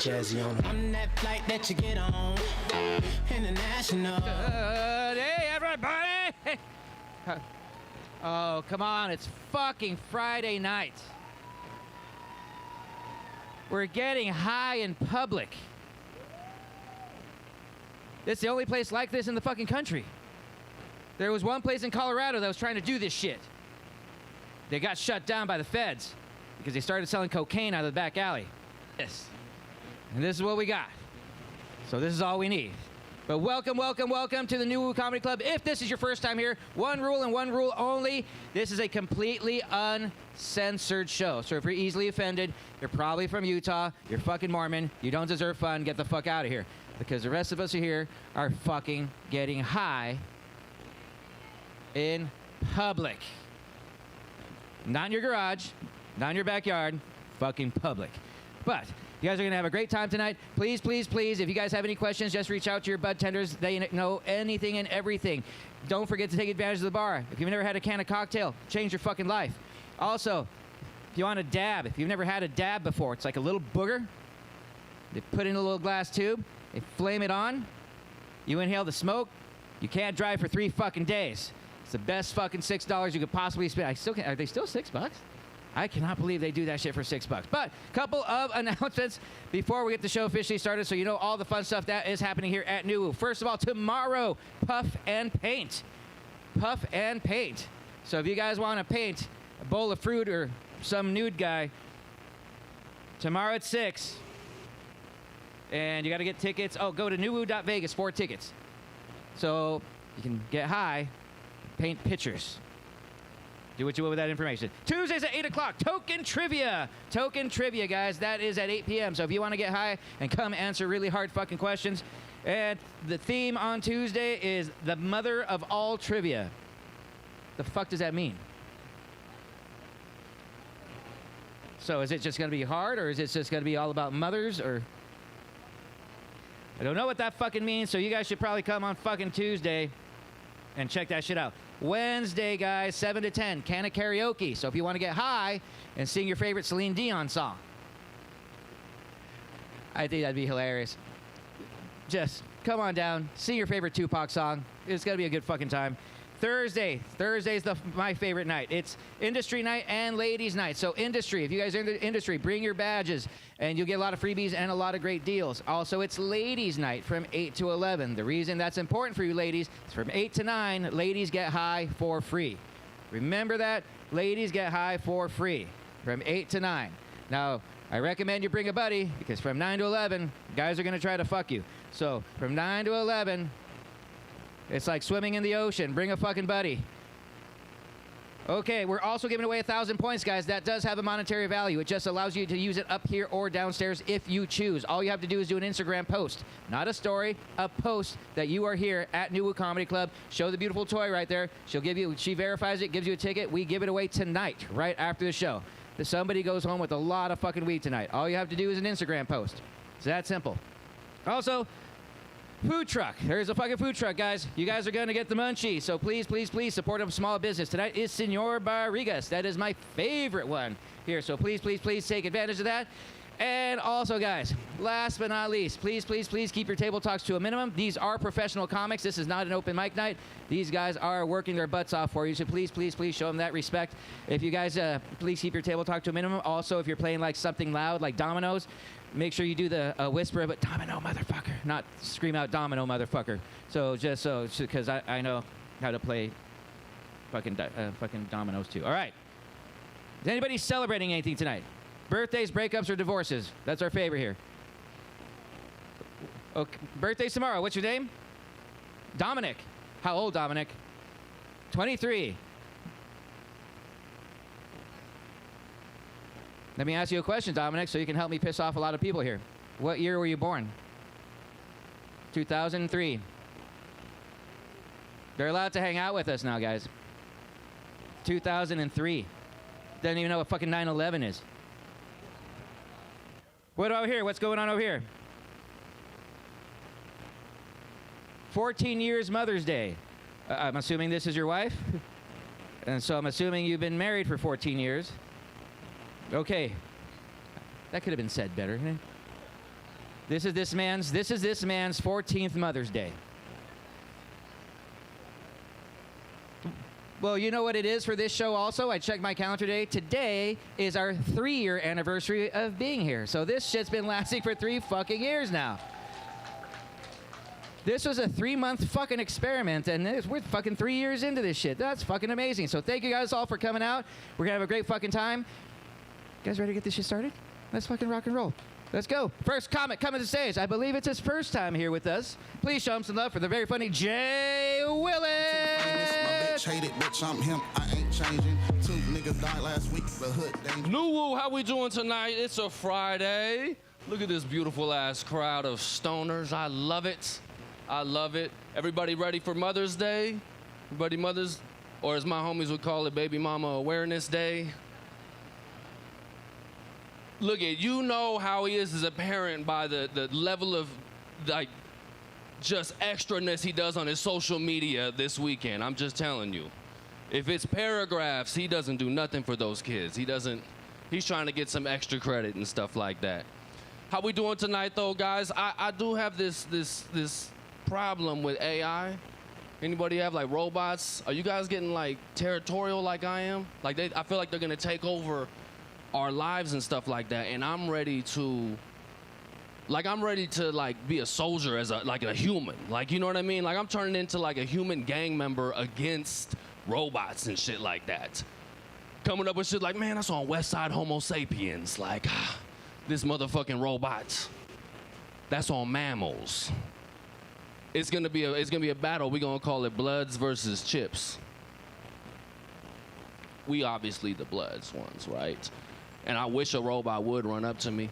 Jazzy on. I'm that flight that you get on. International. Good day, everybody! Oh, come on. It's fucking Friday night. We're getting high in public. It's the only place like this in the fucking country. There was one place in Colorado that was trying to do this shit. They got shut down by the feds because they started selling cocaine out of the back alley. Yes. And this is what we got. So this is all we need. But welcome, welcome, welcome to the NuWu Comedy Club. If this is your first time here, one rule and one rule only. This is a completely uncensored show. So if you're easily offended, you're probably from Utah, you're fucking Mormon, you don't deserve fun, get the fuck out of here. Because the rest of us here are fucking getting high in public. Not in your garage, not in your backyard, fucking public. But you guys are going to have a great time tonight. Please, please, please, if you guys have any questions, just reach out to your bud tenders. They know anything and everything. Don't forget to take advantage of the bar. If you've never had a can of cocktail, change your fucking life. Also, if you want a dab, if you've never had a dab before, it's like a little booger. They put in a little glass tube. They flame it on. You inhale the smoke. You can't drive for 3 fucking days. It's the best fucking $6 you could possibly spend. Are they still $6? I cannot believe they do that shit for $6. But couple of announcements before we get the show officially started, so you know all the fun stuff that is happening here at NuWu. First of all, tomorrow, Puff and Paint. Puff and Paint. So if you guys want to paint a bowl of fruit or some nude guy, tomorrow at 6. And you got to get tickets. Oh, go to NuWu.Vegas for tickets. So you can get high, paint pictures. Do what you will with that information. Tuesdays at 8 o'clock, Token Trivia. Token Trivia, guys. That is at 8 p.m. So if you want to get high and come answer really hard fucking questions. And the theme on Tuesday is the mother of all trivia. The fuck does that mean? So is it just going to be hard, or is it just going to be all about mothers, or... I don't know what that fucking means, so you guys should probably come on fucking Tuesday and check that shit out. Wednesday, guys, 7 to 10, can of karaoke. So if you want to get high and sing your favorite Celine Dion song. I think that'd be hilarious. Just come on down, sing your favorite Tupac song. It's going to be a good fucking time. Thursday's my favorite night. It's industry night and ladies night. So industry, if you guys are in the industry, bring your badges and you'll get a lot of freebies and a lot of great deals. Also, it's ladies night from 8 to 11. The reason that's important for you ladies is from 8 to 9, ladies get high for free. Remember that? Ladies get high for free from 8 to 9. Now, I recommend you bring a buddy because from 9 to 11, guys are going to try to fuck you. So from 9 to 11, it's like swimming in the ocean. Bring a fucking buddy. Okay, we're also giving away 1,000 points, guys. That does have a monetary value. It just allows you to use it up here or downstairs if you choose. All you have to do is do an Instagram post. Not a story, a post that you are here at NuWu Comedy Club. Show the beautiful toy right there. She verifies it, gives you a ticket. We give it away tonight, right after the show. Somebody goes home with a lot of fucking weed tonight. All you have to do is an Instagram post. It's that simple. Also, food truck. There's a fucking food truck, guys. You guys are going to get the munchies. So please, please, please support a small business. Tonight is Senor Barrigas. That is my favorite one here. So please, please, please take advantage of that. And also, guys, last but not least, please, please, please keep your table talks to a minimum. These are professional comics. This is not an open mic night. These guys are working their butts off for you. So please, please, please show them that respect. If you guys, please keep your table talk to a minimum. Also, if you're playing like something loud, like dominoes, make sure you do the whisper of it, domino motherfucker, not scream out domino motherfucker. So just so, because I know how to play fucking dominoes too. All right. Is anybody celebrating anything tonight? Birthdays, breakups, or divorces? That's our favorite here. Okay. Birthday's tomorrow. What's your name? Dominic. How old, Dominic? 23. Let me ask you a question, Dominic, so you can help me piss off a lot of people here. What year were you born? 2003. They're allowed to hang out with us now, guys. 2003. Doesn't even know what fucking 9/11 is. What over here? What's going on over here? 14 years Mother's Day. I'm assuming this is your wife? And so I'm assuming you've been married for 14 years. Okay. That could have been said better. This is this man's 14th Mother's Day. Well, you know what it is for this show also? I checked my calendar today. Today is our 3-year anniversary of being here. So this shit's been lasting for 3 fucking years now. This was a 3-month fucking experiment, and we're fucking 3 years into this shit. That's fucking amazing. So thank you guys all for coming out. We're gonna have a great fucking time. You guys ready to get this shit started? Let's fucking rock and roll. Let's go. First comic coming to the stage. I believe it's his first time here with us. Please show him some love for the very funny Jay Willis. Hated, bitch, I'm him. I ain't changing. 2 niggas died last week, but hood danger. NuWu, how we doing tonight? It's a Friday. Look at this beautiful ass crowd of stoners. I love it. I love it. Everybody ready for Mother's Day? Everybody Mother's, or as my homies would call it, Baby Mama Awareness Day. Look at, you know how he is as a parent by the level of like just extraness he does on his social media this weekend. I'm just telling you. If it's paragraphs, he doesn't do nothing for those kids. He's trying to get some extra credit and stuff like that. How we doing tonight though, guys? I do have this problem with AI. Anybody have like robots? Are you guys getting like territorial like I am? Like I feel like they're gonna take over our lives and stuff like that, and I'm ready to be a soldier as a human, like, you know what I mean? Like I'm turning into like a human gang member against robots and shit like that. Coming up with shit like, man, that's on West Side Homo sapiens, like this motherfucking robot. That's on mammals. It's gonna be a battle. We're gonna call it Bloods versus Chips. We obviously the Bloods ones, right? And I wish a robot would run up to me.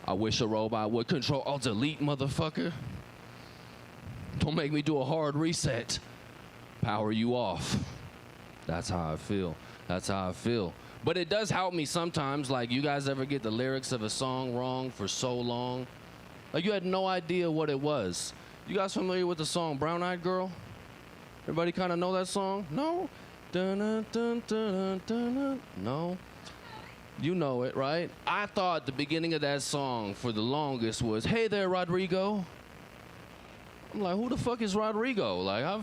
I wish a robot would Control-Alt-Delete, motherfucker. Don't make me do a hard reset. Power you off. That's how I feel. That's how I feel. But it does help me sometimes. Like, you guys ever get the lyrics of a song wrong for so long? Like, you had no idea what it was. You guys familiar with the song Brown Eyed Girl? Everybody kind of know that song? No? Dun, dun, dun, dun, dun, dun. No? You know it, right? I thought the beginning of that song for the longest was, hey there, Rodrigo. I'm like, who the fuck is Rodrigo? Like,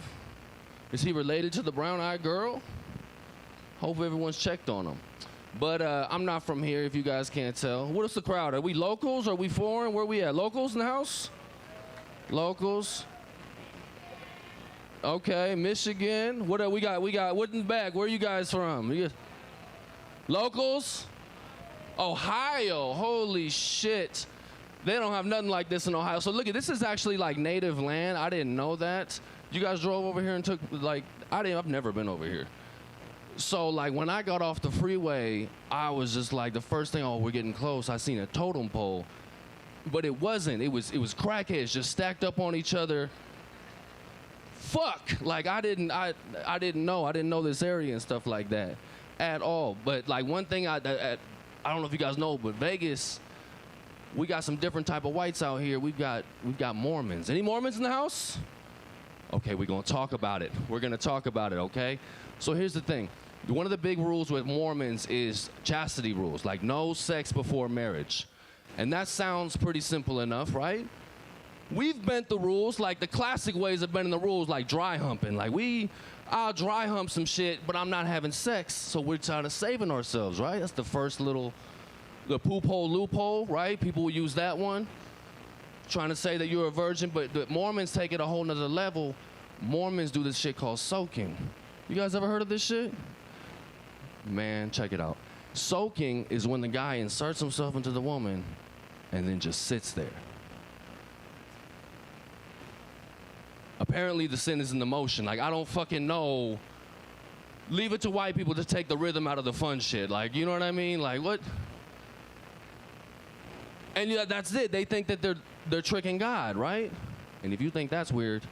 is he related to the brown-eyed girl? Hope everyone's checked on him. But I'm not from here, if you guys can't tell. What is the crowd? Are we locals? Are we foreign? Where we at? Locals in the house? Locals. Okay, Michigan. What we got? We got what in the back? Where are you guys from? Locals? Ohio, holy shit. They don't have nothing like this in Ohio. So look, this is actually like native land. I didn't know that. You guys drove over here and took like, I've never been over here. So like when I got off the freeway, I was just like, the first thing, oh, we're getting close. I seen a totem pole, but it wasn't. It was crackheads just stacked up on each other. Fuck, like I didn't know this area and stuff like that at all. But like one thing I don't know if you guys know, but Vegas, we got some different type of whites out here. We've got Mormons. Any Mormons in the house? Okay, we're gonna talk about it. We're gonna talk about it, okay? So here's the thing. One of the big rules with Mormons is chastity rules, like no sex before marriage. And that sounds pretty simple enough, right? We've bent the rules, like the classic ways of bending the rules, like dry humping. Like I'll dry hump some shit, but I'm not having sex, so we're trying to saving ourselves, right? That's the first the poop hole loophole, right? People will use that one, trying to say that you're a virgin, but the Mormons take it a whole nother level. Mormons do this shit called soaking. You guys ever heard of this shit? Man, check it out. Soaking is when the guy inserts himself into the woman and then just sits there. Apparently the sin is in the motion. Like, I don't fucking know. Leave it to white people to take the rhythm out of the fun shit. Like, you know what I mean? Like, what? And yeah, that's it. They think that they're tricking God, right? And if you think that's weird,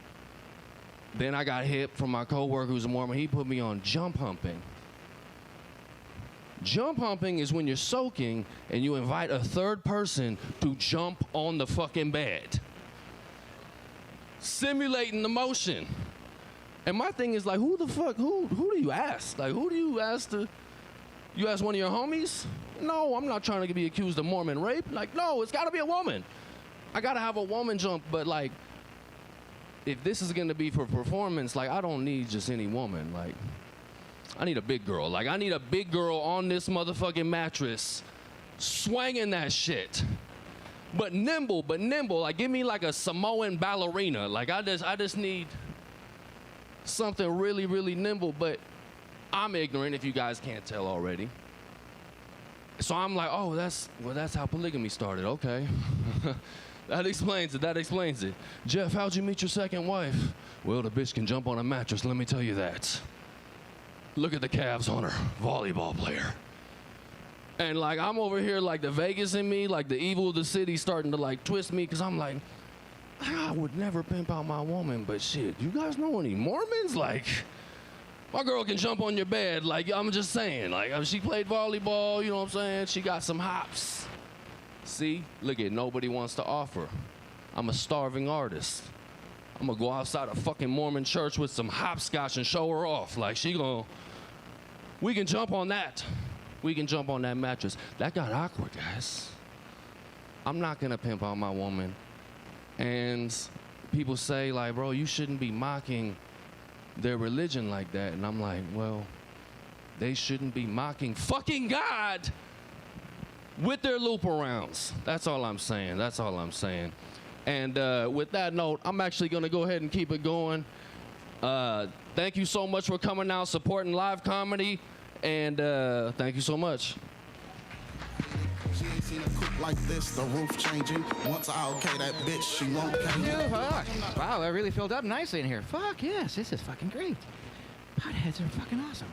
then I got hip from my coworker who's a Mormon. He put me on jump humping. Jump humping is when you're soaking and you invite a third person to jump on the fucking bed. Simulating the motion. And my thing is like, who do you ask? Like, who do you ask to You ask one of your homies? No, I'm not trying to be accused of Mormon rape. Like, no, it's got to be a woman. I got to have a woman jump, but like, if this is going to be for performance, like, I don't need just any woman. Like, I need a big girl. Like, I need a big girl on this motherfucking mattress, swinging that shit. But nimble. Like, give me like a Samoan ballerina. Like, I just need something really, really nimble. But I'm ignorant, if you guys can't tell already. So I'm like, oh, that's how polygamy started. Okay. That explains it. Geoff, how'd you meet your second wife? Well, the bitch can jump on a mattress, let me tell you that. Look at the calves on her, volleyball player. And like, I'm over here like the Vegas in me, like the evil of the city starting to like twist me, because I'm like, I would never pimp out my woman, but shit, you guys know any Mormons? Like, my girl can jump on your bed, like, I'm just saying. Like, she played volleyball, you know what I'm saying? She got some hops. See, look at, nobody wants to offer. I'm a starving artist. I'm gonna go outside a fucking Mormon church with some hopscotch and show her off. Like, we can jump on that. We can jump on that mattress. That got awkward, guys. I'm not gonna pimp out my woman. And people say, like, bro, you shouldn't be mocking their religion like that. And I'm like, well, they shouldn't be mocking fucking God with their loop arounds. That's all I'm saying. And with that note, I'm actually going to go ahead and keep it going. Thank you so much for coming out, supporting live comedy, and thank you so much. She ain't seen a cook like this, the roof changing. Once I okay that bitch, she won't pay. Yeah, fuck. Wow, that really filled up nicely in here. Fuck yes, this is fucking great. Potheads are fucking awesome.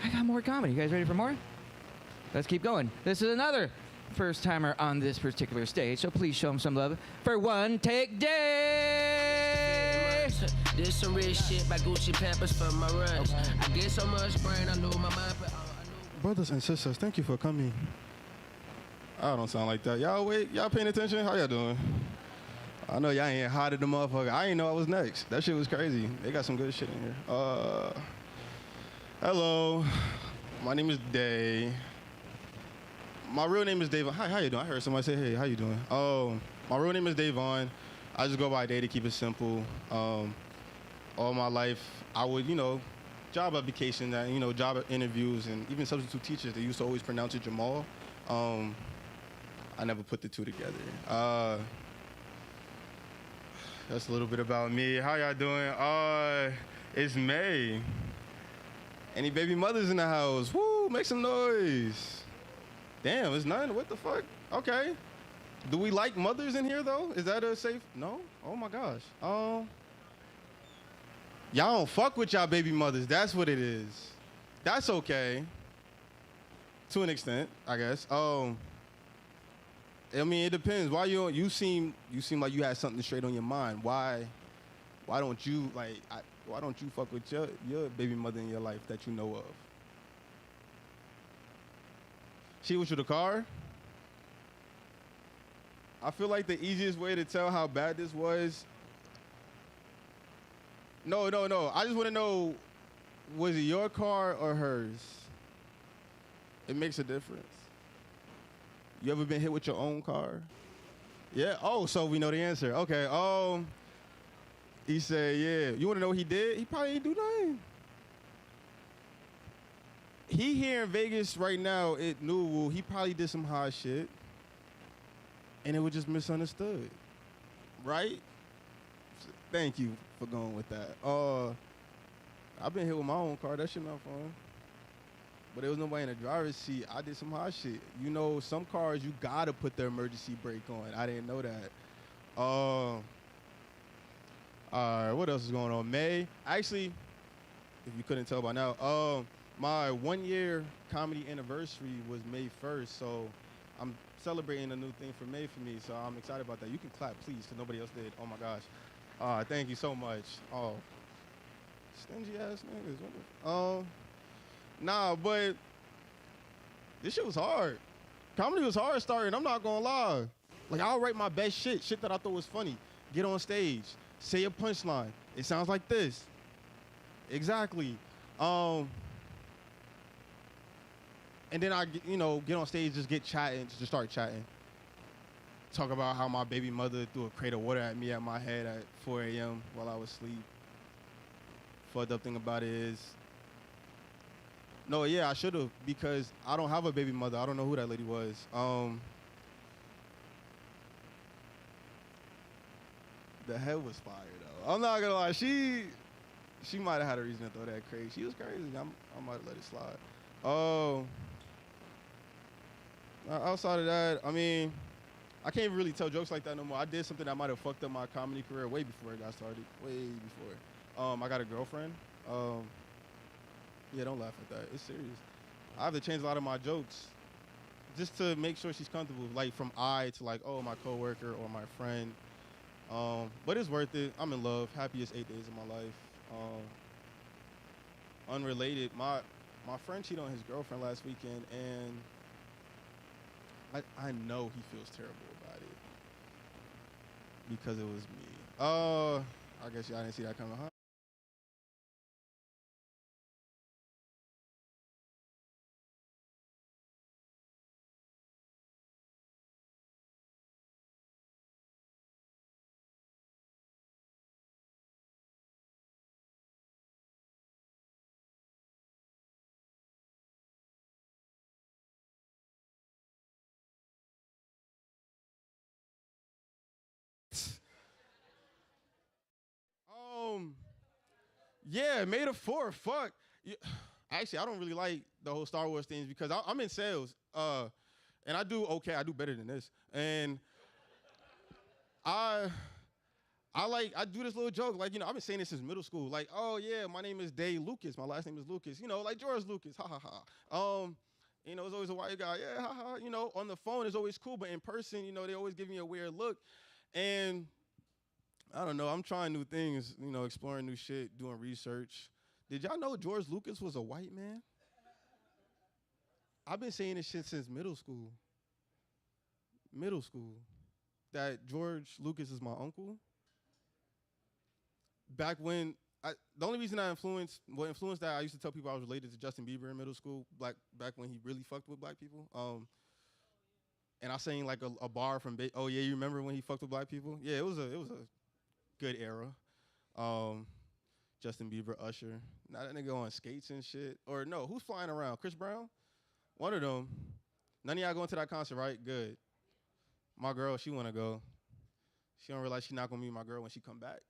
I got more comedy. You guys ready for more? Let's keep going. This is another first timer on this particular stage, so please show him some love for One Take Day. Did some real shit by Gucci Pampers for my runs. I get so much brain, I know my mind. Brothers and sisters, thank you for coming. I don't sound like that. Y'all paying attention? How y'all doing? I know y'all ain't hot at the motherfucker. I ain't know I was next. That shit was crazy. They got some good shit in here. Hello. My name is Day. My real name is Davon. Hi, how you doing? I heard somebody say, hey, how you doing? Oh, my real name is Davon. I just go by Day to keep it simple. All my life, I would, job application, job interviews, and even substitute teachers, they used to always pronounce it Jamal. I never put the two together. That's a little bit about me. How y'all doing? It's May. Any baby mothers in the house? Woo, make some noise. Damn, it's none. What the fuck? Okay. Do we like mothers in here, though? Is that a safe? No? Oh, my gosh. Y'all don't fuck with y'all baby mothers. That's what it is. That's okay. To an extent, I guess. I mean, it depends. Why you seem like you had something straight on your mind. Why don't you why don't you fuck with your baby mother in your life that you know of? She was with the car? I feel like the easiest way to tell how bad this was. No. I just want to know, was it your car or hers? It makes a difference. You ever been hit with your own car? Yeah? Oh, so we know the answer. Okay. He said, yeah. You want to know what he did? He probably didn't do nothing. He here in Vegas right now at NuWu. He probably did some hard shit. And it was just misunderstood. Right? Thank you for going with that. I've been hit with my own car. That shit not fun. But there was nobody in the driver's seat. I did some hard shit. Some cars, you gotta put the emergency brake on. I didn't know that. All right, what else is going on? May, actually, if you couldn't tell by now, my 1 year comedy anniversary was May 1st, so I'm celebrating a new thing for May for me, so I'm excited about that. You can clap, please, because nobody else did. Oh my gosh. Thank you so much. Oh, stingy ass niggas. Nah, but this shit was hard. Comedy was hard starting, I'm not gonna lie. Like, I'll write my best shit that I thought was funny. Get on stage, say a punchline. It sounds like this. Exactly. And then get on stage, just get chatting, just start chatting. Talk about how my baby mother threw a crate of water at me at my head at 4 a.m. while I was asleep. Fucked up thing about it is, no, yeah, I should have, because I don't have a baby mother. I don't know who that lady was. The head was fire though. I'm not gonna lie, she might have had a reason to throw that crate. She was crazy. I might have let it slide. Outside of that, I mean, I can't really tell jokes like that no more. I did something that might have fucked up my comedy career way before it got started. Way before. I got a girlfriend. Yeah, don't laugh at that. It's serious. I have to change a lot of my jokes just to make sure she's comfortable. Like from I to like, oh, my coworker or my friend. But it's worth it. I'm in love. Happiest 8 days of my life. Unrelated, my friend cheated on his girlfriend last weekend, and I know he feels terrible about it because it was me. I guess y'all didn't see that coming, huh? Yeah, May the 4th. Fuck. Yeah. Actually, I don't really like the whole Star Wars things because I'm in sales, and I do okay. I do better than this, and I do this little joke, like, I've been saying this since middle school, like, oh yeah, my name is Day Lucas, my last name is Lucas, like George Lucas, ha ha ha. It's always a white guy, yeah, ha ha. On the phone it's always cool, but in person, they always give me a weird look, and I don't know. I'm trying new things, exploring new shit, doing research. Did y'all know George Lucas was a white man? I've been saying this shit since middle school. Middle school. That George Lucas is my uncle. Back when, the only reason what influenced that, I used to tell people I was related to Justin Bieber in middle school, back when he really fucked with black people. And I sang like a bar from, oh yeah, you remember when he fucked with black people? Yeah, it was a good era. Justin Bieber, Usher. Now that nigga on skates and shit. Or no, who's flying around? Chris Brown? One of them. None of y'all going to that concert, right? Good. My girl, she want to go. She don't realize she not going to be my girl when she come back.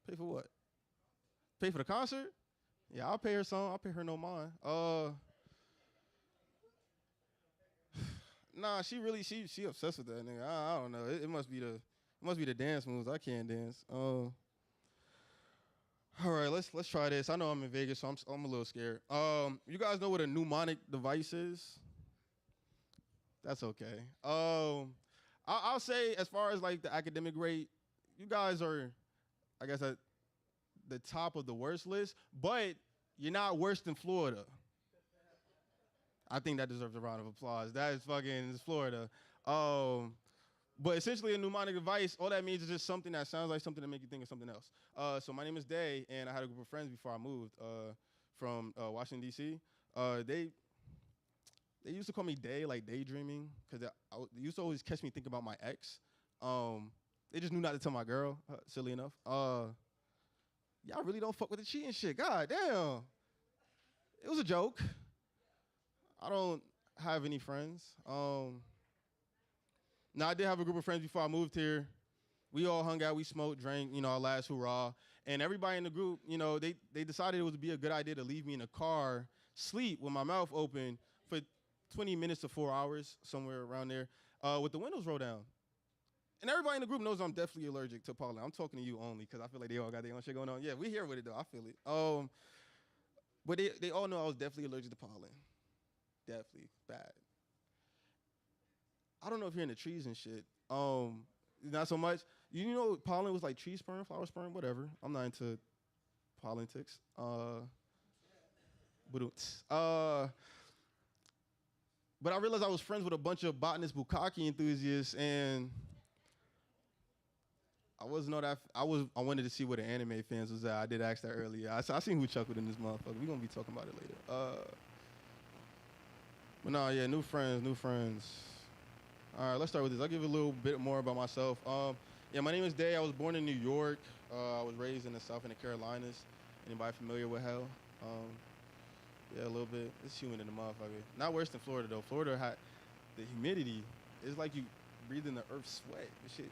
Pay for what? Pay for the concert? Yeah, I'll pay her some. I'll pay her no mind. Nah, she obsessed with that nigga. I don't know. It must be the dance moves. I can't dance. All right, let's try this. I know I'm in Vegas, so I'm a little scared. You guys know what a mnemonic device is? That's okay. I'll say, as far as like the academic rate, you guys are, I guess, at the top of the worst list, but you're not worse than Florida. I think that deserves a round of applause. That is fucking Florida. But essentially a mnemonic device, all that means is just something that sounds like something to make you think of something else. So my name is Day, and I had a group of friends before I moved from Washington, D.C. They used to call me Day, like daydreaming, because they used to always catch me thinking about my ex. They just knew not to tell my girl, silly enough. Y'all really don't fuck with the cheating shit. God damn. It was a joke. I don't have any friends. Now, I did have a group of friends before I moved here. We all hung out, we smoked, drank, our last hurrah. And everybody in the group, they decided it would be a good idea to leave me in a car, sleep with my mouth open for 20 minutes to 4 hours, somewhere around there, with the windows rolled down. And everybody in the group knows I'm definitely allergic to pollen. I'm talking to you only, because I feel like they all got their own shit going on. Yeah, we here with it, though. I feel it. But they all know I was definitely allergic to pollen. Definitely bad. I don't know if you're into trees and shit. Not so much. Pollen was like tree sperm, flower sperm, whatever. I'm not into politics. But I realized I was friends with a bunch of botanist bukkake enthusiasts, and I wasn't know that. I wanted to see where the anime fans was at. I did ask that earlier. I seen who chuckled in this motherfucker. We gonna be talking about it later. But no, yeah, new friends, new friends. All right, let's start with this. I'll give you a little bit more about myself. Yeah, my name is Day. I was born in New York. I was raised in the South in the Carolinas. Anybody familiar with hell? Yeah, a little bit. It's humid in the motherfucker. Not worse than Florida though. Florida had the humidity. It's like you breathing the earth's sweat. This shit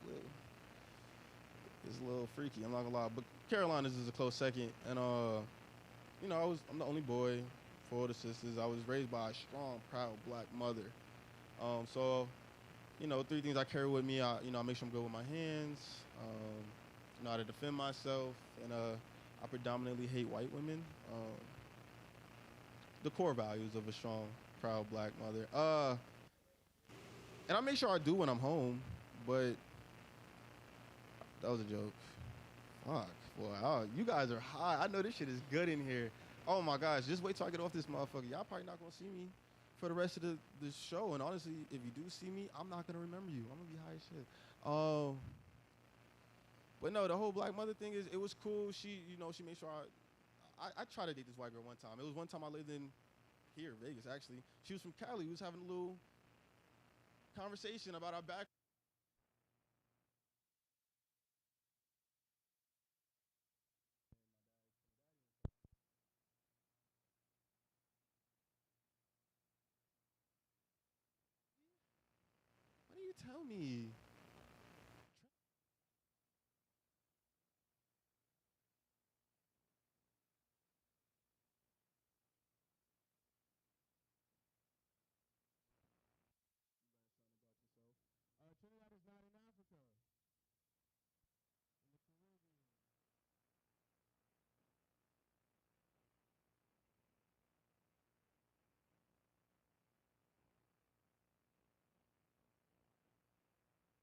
it's a little freaky. I'm not gonna lie. But Carolinas is a close second. And you know, I'm the only boy, 4 older sisters. I was raised by a strong, proud black mother. So, you know, 3 things I carry with me. I make sure I'm good with my hands. Know how to defend myself, and I predominantly hate white women. The core values of a strong, proud black mother. And I make sure I do when I'm home, but that was a joke. Fuck, boy, you guys are hot. I know this shit is good in here. Oh my gosh, just wait till I get off this motherfucker. Y'all probably not gonna see me for the rest of the show. And honestly, if you do see me, I'm not gonna remember you. I'm gonna be high as shit. But no, the whole black mother thing it was cool. She made sure I tried to date this white girl one time. It was one time I lived in here, Vegas, actually. She was from Cali. We was having a little conversation about our back. Why didn't you tell me? Trinidad is not in Africa. In the Caribbean.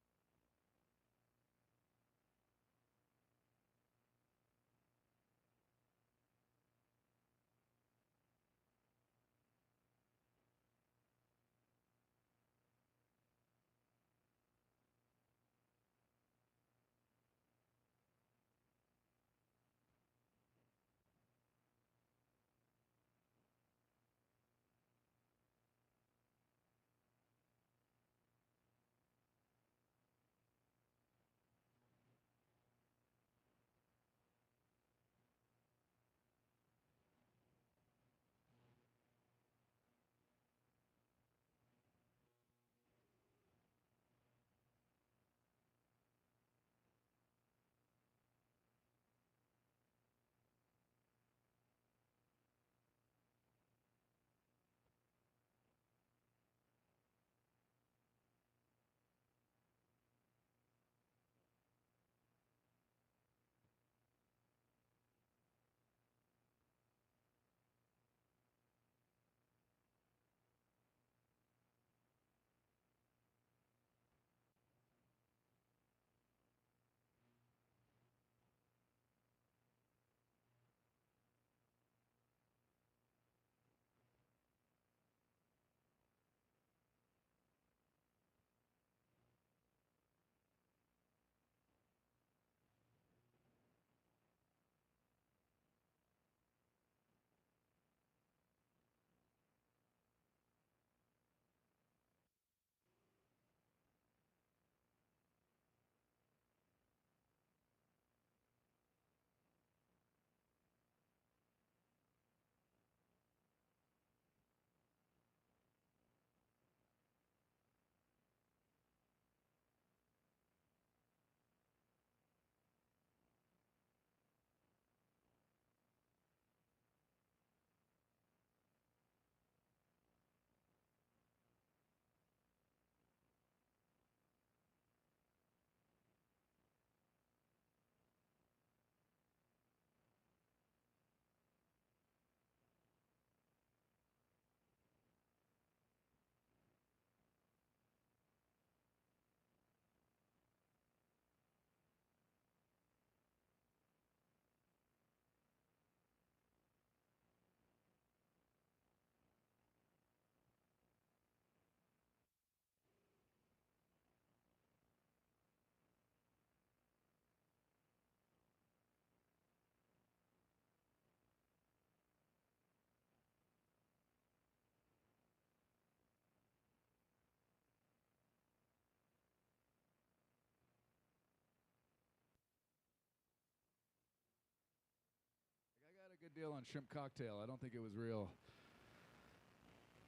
good deal on shrimp cocktail. I don't think it was real.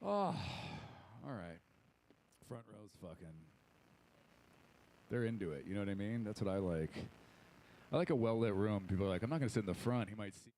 Oh, all right. Front row's fucking. They're into it. You know what I mean? That's what I like. I like a well-lit room. People are like, I'm not going to sit in the front. He might see.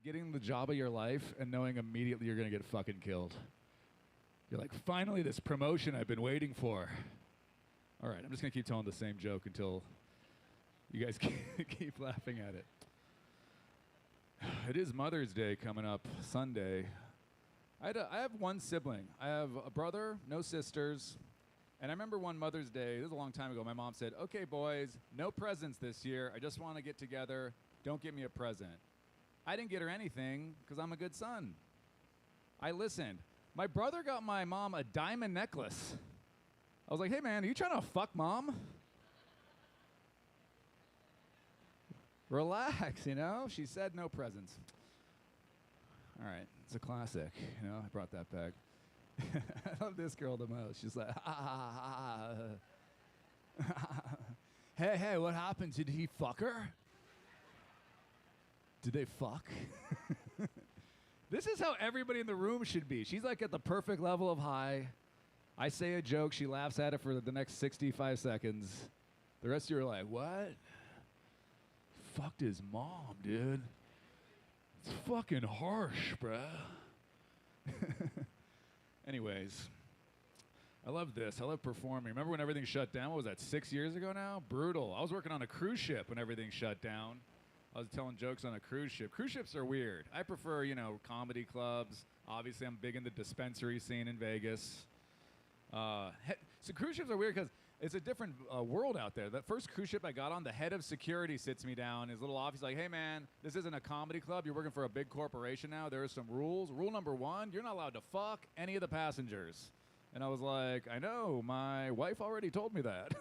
Getting the job of your life and knowing immediately you're going to get fucking killed. You're like, finally, this promotion I've been waiting for. All right, I'm just going to keep telling the same joke until you guys keep laughing at it. It is Mother's Day coming up Sunday. I have one sibling. I have a brother, no sisters. And I remember one Mother's Day, this was a long time ago, my mom said, okay, boys, no presents this year. I just want to get together. Don't get me a present. I didn't get her anything because I'm a good son. I listened. My brother got my mom a diamond necklace. I was like, hey, man, are you trying to fuck mom? Relax, you know? She said no presents. All right, it's a classic. You know, I brought that back. I love this girl the most. She's like, hey, what happened? Did he fuck her? Did they fuck? This is how everybody in the room should be. She's like at the perfect level of high. I say a joke, she laughs at it for the next 65 seconds. The rest of you are like, what? Fucked his mom, dude. It's fucking harsh, bruh. Anyways, I love this. I love performing. Remember when everything shut down? What was that, 6 years ago now? Brutal. I was working on a cruise ship when everything shut down. I was telling jokes on a cruise ship. Cruise ships are weird. I prefer, you know, comedy clubs. Obviously, I'm big in the dispensary scene in Vegas. So cruise ships are weird because it's a different world out there. That first cruise ship I got on, the head of security sits me down in his little office. He's like, hey, man, this isn't a comedy club. You're working for a big corporation now. There are some rules. Rule number 1, you're not allowed to fuck any of the passengers. And I was like, I know. My wife already told me that.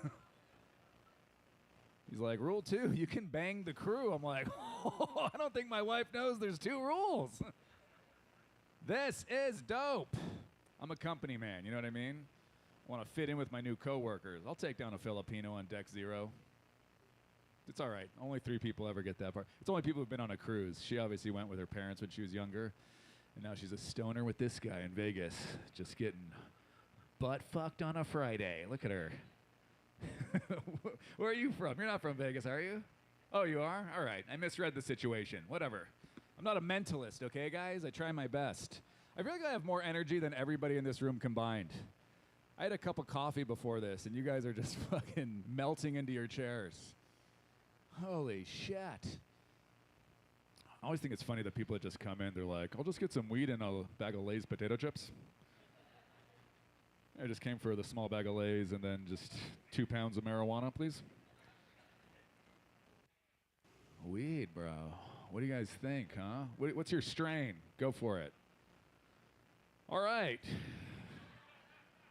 He's like, rule 2, you can bang the crew. I'm like, oh, I don't think my wife knows there's 2 rules. This is dope. I'm a company man, you know what I mean? I want to fit in with my new coworkers. I'll take down a Filipino on deck 0. It's all right. Only 3 people ever get that part. It's only people who've been on a cruise. She obviously went with her parents when she was younger, and now she's a stoner with this guy in Vegas, just getting butt fucked on a Friday. Look at her. Where are you from? You're not from Vegas, are you? Oh, you are? All right. I misread the situation. Whatever. I'm not a mentalist, okay, guys? I try my best. I feel like I have more energy than everybody in this room combined. I had a cup of coffee before this, and you guys are just fucking melting into your chairs. Holy shit. I always think it's funny that people that just come in, they're like, I'll just get some weed and a bag of Lay's potato chips. I just came for the small bag of Lay's and then just 2 pounds of marijuana, please. Weed, bro. What do you guys think, huh? What's your strain? Go for it. All right.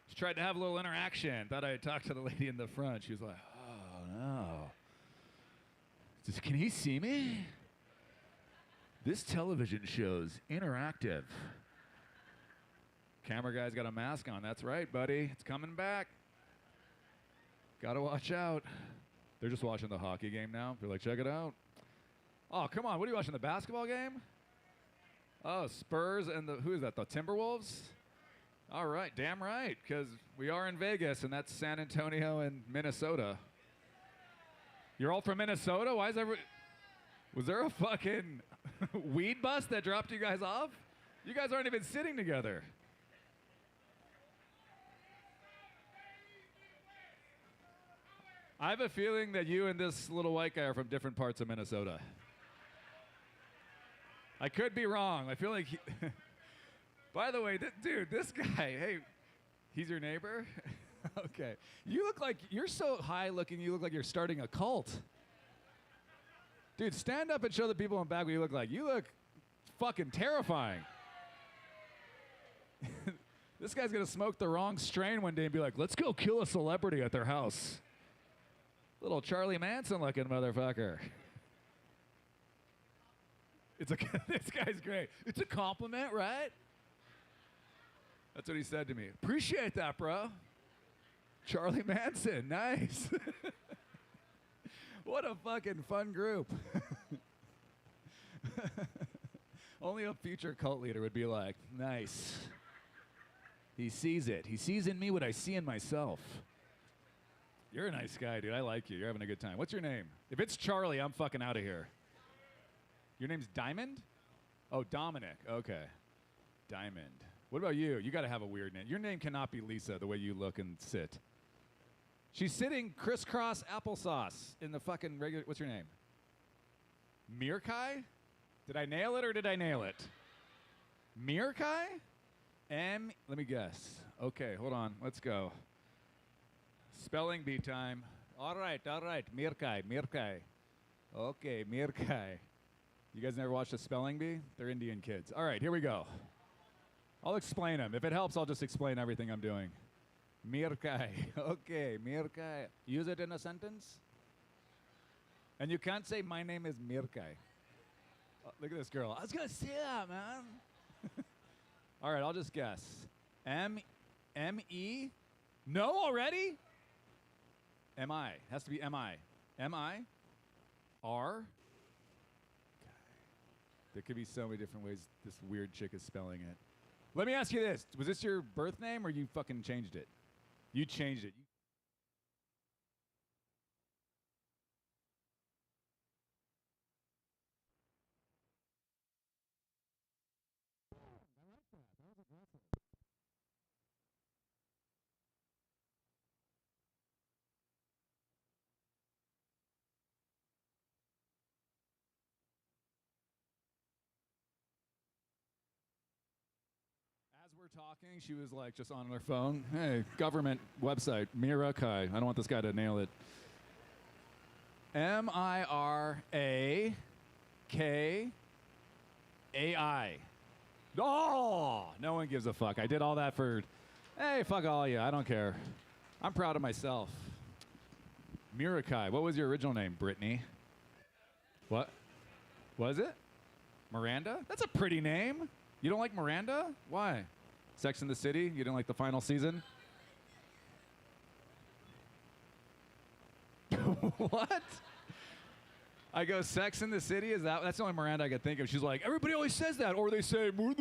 Just tried to have a little interaction. Thought I'd talk to the lady in the front. She was like, oh, no. Can he see me? This television show's interactive. Camera guy's got a mask on. That's right, buddy. It's coming back. Gotta watch out. They're just watching the hockey game now. They're like, check it out. Oh, come on. What are you watching, the basketball game? Oh, Spurs and who is that, the Timberwolves? All right, damn right, because we are in Vegas, and that's San Antonio and Minnesota. You're all from Minnesota? Why is was there a fucking weed bus that dropped you guys off? You guys aren't even sitting together. I have a feeling that you and this little white guy are from different parts of Minnesota. I could be wrong. I feel like by the way, dude, this guy, hey, he's your neighbor? Okay. You look like, you're so high looking, you look like you're starting a cult. Dude, stand up and show the people in back what you look like. You look fucking terrifying. This guy's gonna smoke the wrong strain one day and be like, let's go kill a celebrity at their house. Little Charlie Manson looking motherfucker. This guy's great. It's a compliment, right? That's what he said to me. Appreciate that, bro. Charlie Manson, nice. What a fucking fun group. Only a future cult leader would be like, nice. He sees it. He sees in me what I see in myself. You're a nice guy, dude. I like you. You're having a good time. What's your name? If it's Charlie, I'm fucking out of here. Your name's Diamond? Oh, Dominic. Okay. Diamond. What about you? You got to have a weird name. Your name cannot be Lisa the way you look and sit. She's sitting crisscross applesauce in the fucking regular. What's your name? Mirkai? Did I nail it or did I nail it? Mirkai? Let me guess. Okay, hold on. Let's go. Spelling bee time. All right. Mirkai. Okay, Mirkai. You guys never watched a spelling bee? They're Indian kids. All right, here we go. I'll explain them. If it helps, I'll just explain everything I'm doing. Mirkai. Okay, Mirkai. Use it in a sentence. And you can't say, my name is Mirkai. Look at this girl. I was going to say that, man. All right, I'll just guess. M-E? No already? M-I. Has to be M-I. M-I? R? There could be so many different ways this weird chick is spelling it. Let me ask you this. Was this your birth name or you fucking changed it? You changed it. As we're talking, she was like just on her phone. Hey, government website, Mirkai. I don't want this guy to nail it. M-I-R-A-K-A-I. Oh, no one gives a fuck. I did all that for, hey, fuck all you. I don't care. I'm proud of myself. Mirkai. What was your original name, Brittany? What? Was it? Miranda? That's a pretty name. You don't like Miranda? Why? Sex and the City? You didn't like the final season? What? I go, Sex and the City? That's the only Miranda I could think of. She's like, everybody always says that. Or they say, what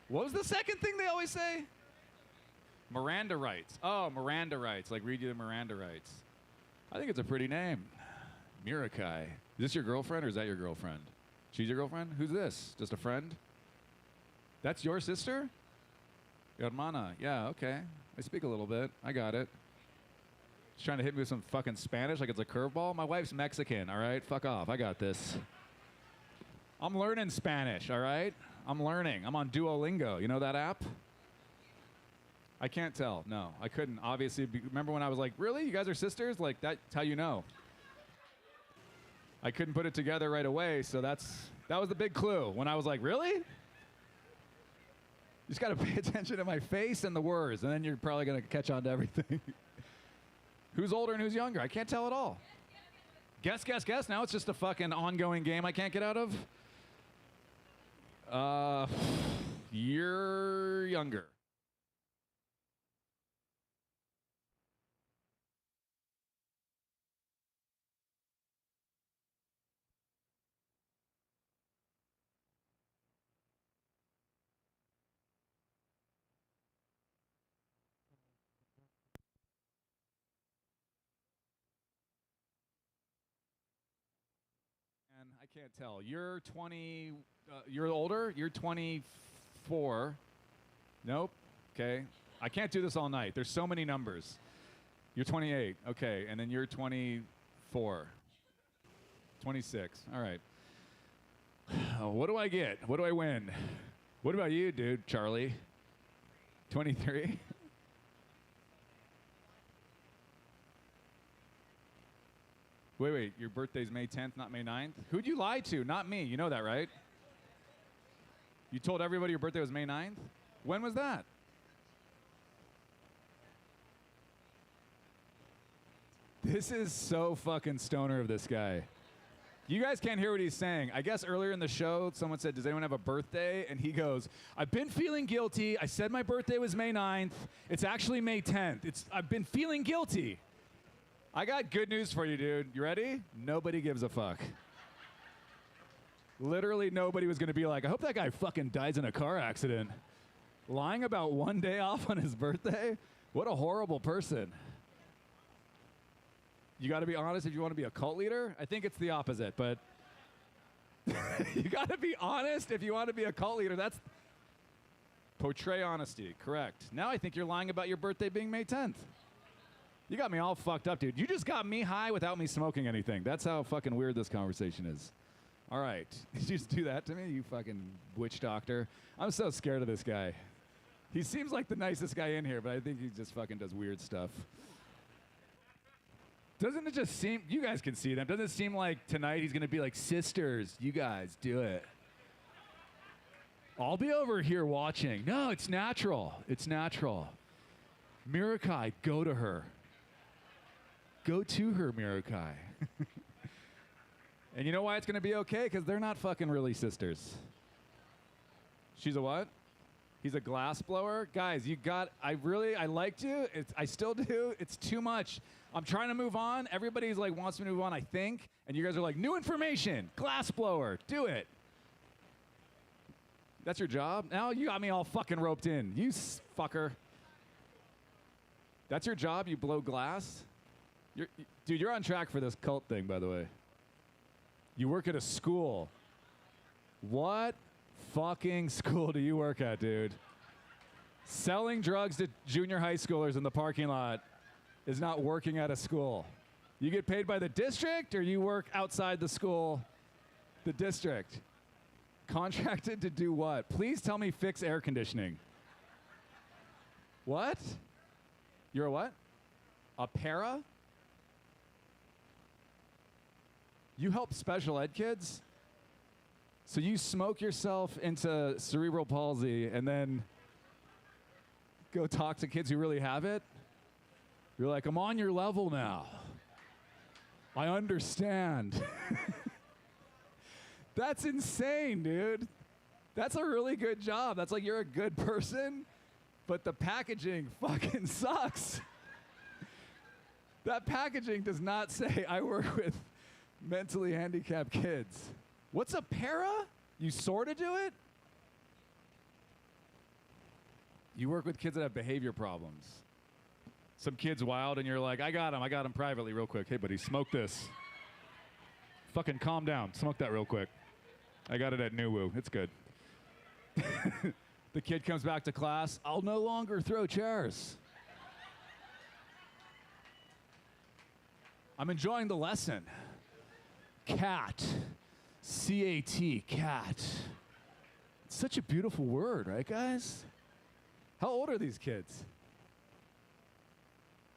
was the second thing they always say? Miranda rights. Oh, Miranda rights. Like read you the Miranda rights. I think it's a pretty name. Mirkai. Is this your girlfriend or is that your girlfriend? She's your girlfriend? Who's this? Just a friend? That's your sister? Hermana. Yeah, okay. I speak a little bit. I got it. She's trying to hit me with some fucking Spanish like it's a curveball. My wife's Mexican, all right? Fuck off. I got this. I'm learning Spanish, all right? I'm learning. I'm on Duolingo. You know that app? I can't tell. No, I couldn't. Obviously, remember when I was like, really? You guys are sisters? Like, that's how you know. I couldn't put it together right away, so that was the big clue. When I was like, really? You just got to pay attention to my face and the words, and then you're probably going to catch on to everything. Who's older and who's younger? I can't tell at all. Guess. Now it's just a fucking ongoing game I can't get out of. You're younger. And I can't tell. You're 20. You're older. You're 24. Nope. Okay. I can't do this all night. There's so many numbers. You're 28. Okay. And then you're 24. 26. All right. What do I get? What do I win? What about you, dude? Charlie? 23? Wait. Your birthday's May 10th, not May 9th? Who'd you lie to? Not me. You know that, right? You told everybody your birthday was May 9th? When was that? This is so fucking stoner of this guy. You guys can't hear what he's saying. I guess earlier in the show, someone said, does anyone have a birthday? And he goes, I've been feeling guilty. I said my birthday was May 9th. It's actually May 10th. I've been feeling guilty. I got good news for you, dude. You ready? Nobody gives a fuck. Literally nobody was going to be like, I hope that guy fucking dies in a car accident. Lying about one day off on his birthday? What a horrible person. You got to be honest if you want to be a cult leader? I think it's the opposite, but you got to be honest if you want to be a cult leader. That's portray honesty. Correct. Now I think you're lying about your birthday being May 10th. You got me all fucked up, dude. You just got me high without me smoking anything. That's how fucking weird this conversation is. All right. Did you just do that to me, you fucking witch doctor? I'm so scared of this guy. He seems like the nicest guy in here, but I think he just fucking does weird stuff. Doesn't it just seem, you guys can see them, doesn't it seem like tonight he's going to be like, sisters, you guys do it. I'll be over here watching. No, it's natural. It's natural. Mirakai, go to her. Go to her, Mirakai. And you know why it's going to be okay? Because they're not fucking really sisters. She's a what? He's a glass blower. Guys, I liked you. I still do. It's too much. I'm trying to move on. Everybody's like wants me to move on, I think. And you guys are like, new information, glass blower, do it. That's your job? Now you got me all fucking roped in. You fucker. That's your job? You blow glass? Dude, you're on track for this cult thing, by the way. You work at a school. What fucking school do you work at, dude? Selling drugs to junior high schoolers in the parking lot is not working at a school. You get paid by the district or you work outside the school, the district? Contracted to do what? Please tell me fix air conditioning. What? You're a what? A para? You help special ed kids? So you smoke yourself into cerebral palsy and then go talk to kids who really have it? You're like, I'm on your level now. I understand. That's insane, dude. That's a really good job. That's like you're a good person, but the packaging fucking sucks. That packaging does not say I work with mentally handicapped kids. What's a para? You sort of do it? You work with kids that have behavior problems. Some kid's wild and you're like, I got him privately real quick. Hey buddy, smoke this. Fucking calm down. Smoke that real quick. I got it at NuWu. It's good. The kid comes back to class. I'll no longer throw chairs. I'm enjoying the lesson. Cat. C-A-T, cat. It's such a beautiful word, right, guys? How old are these kids?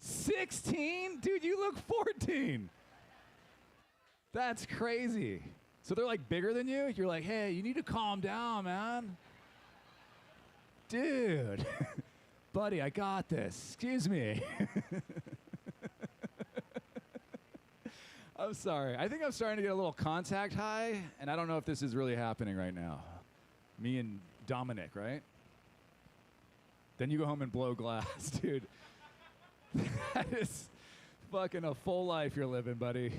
16? Dude, you look 14. That's crazy. So they're like bigger than you? You're like, hey, you need to calm down, man. Dude. Buddy, I got this. Excuse me. I'm sorry. I think I'm starting to get a little contact high, and I don't know if this is really happening right now. Me and Dominic, right? Then you go home and blow glass, dude. That is fucking a full life you're living, buddy.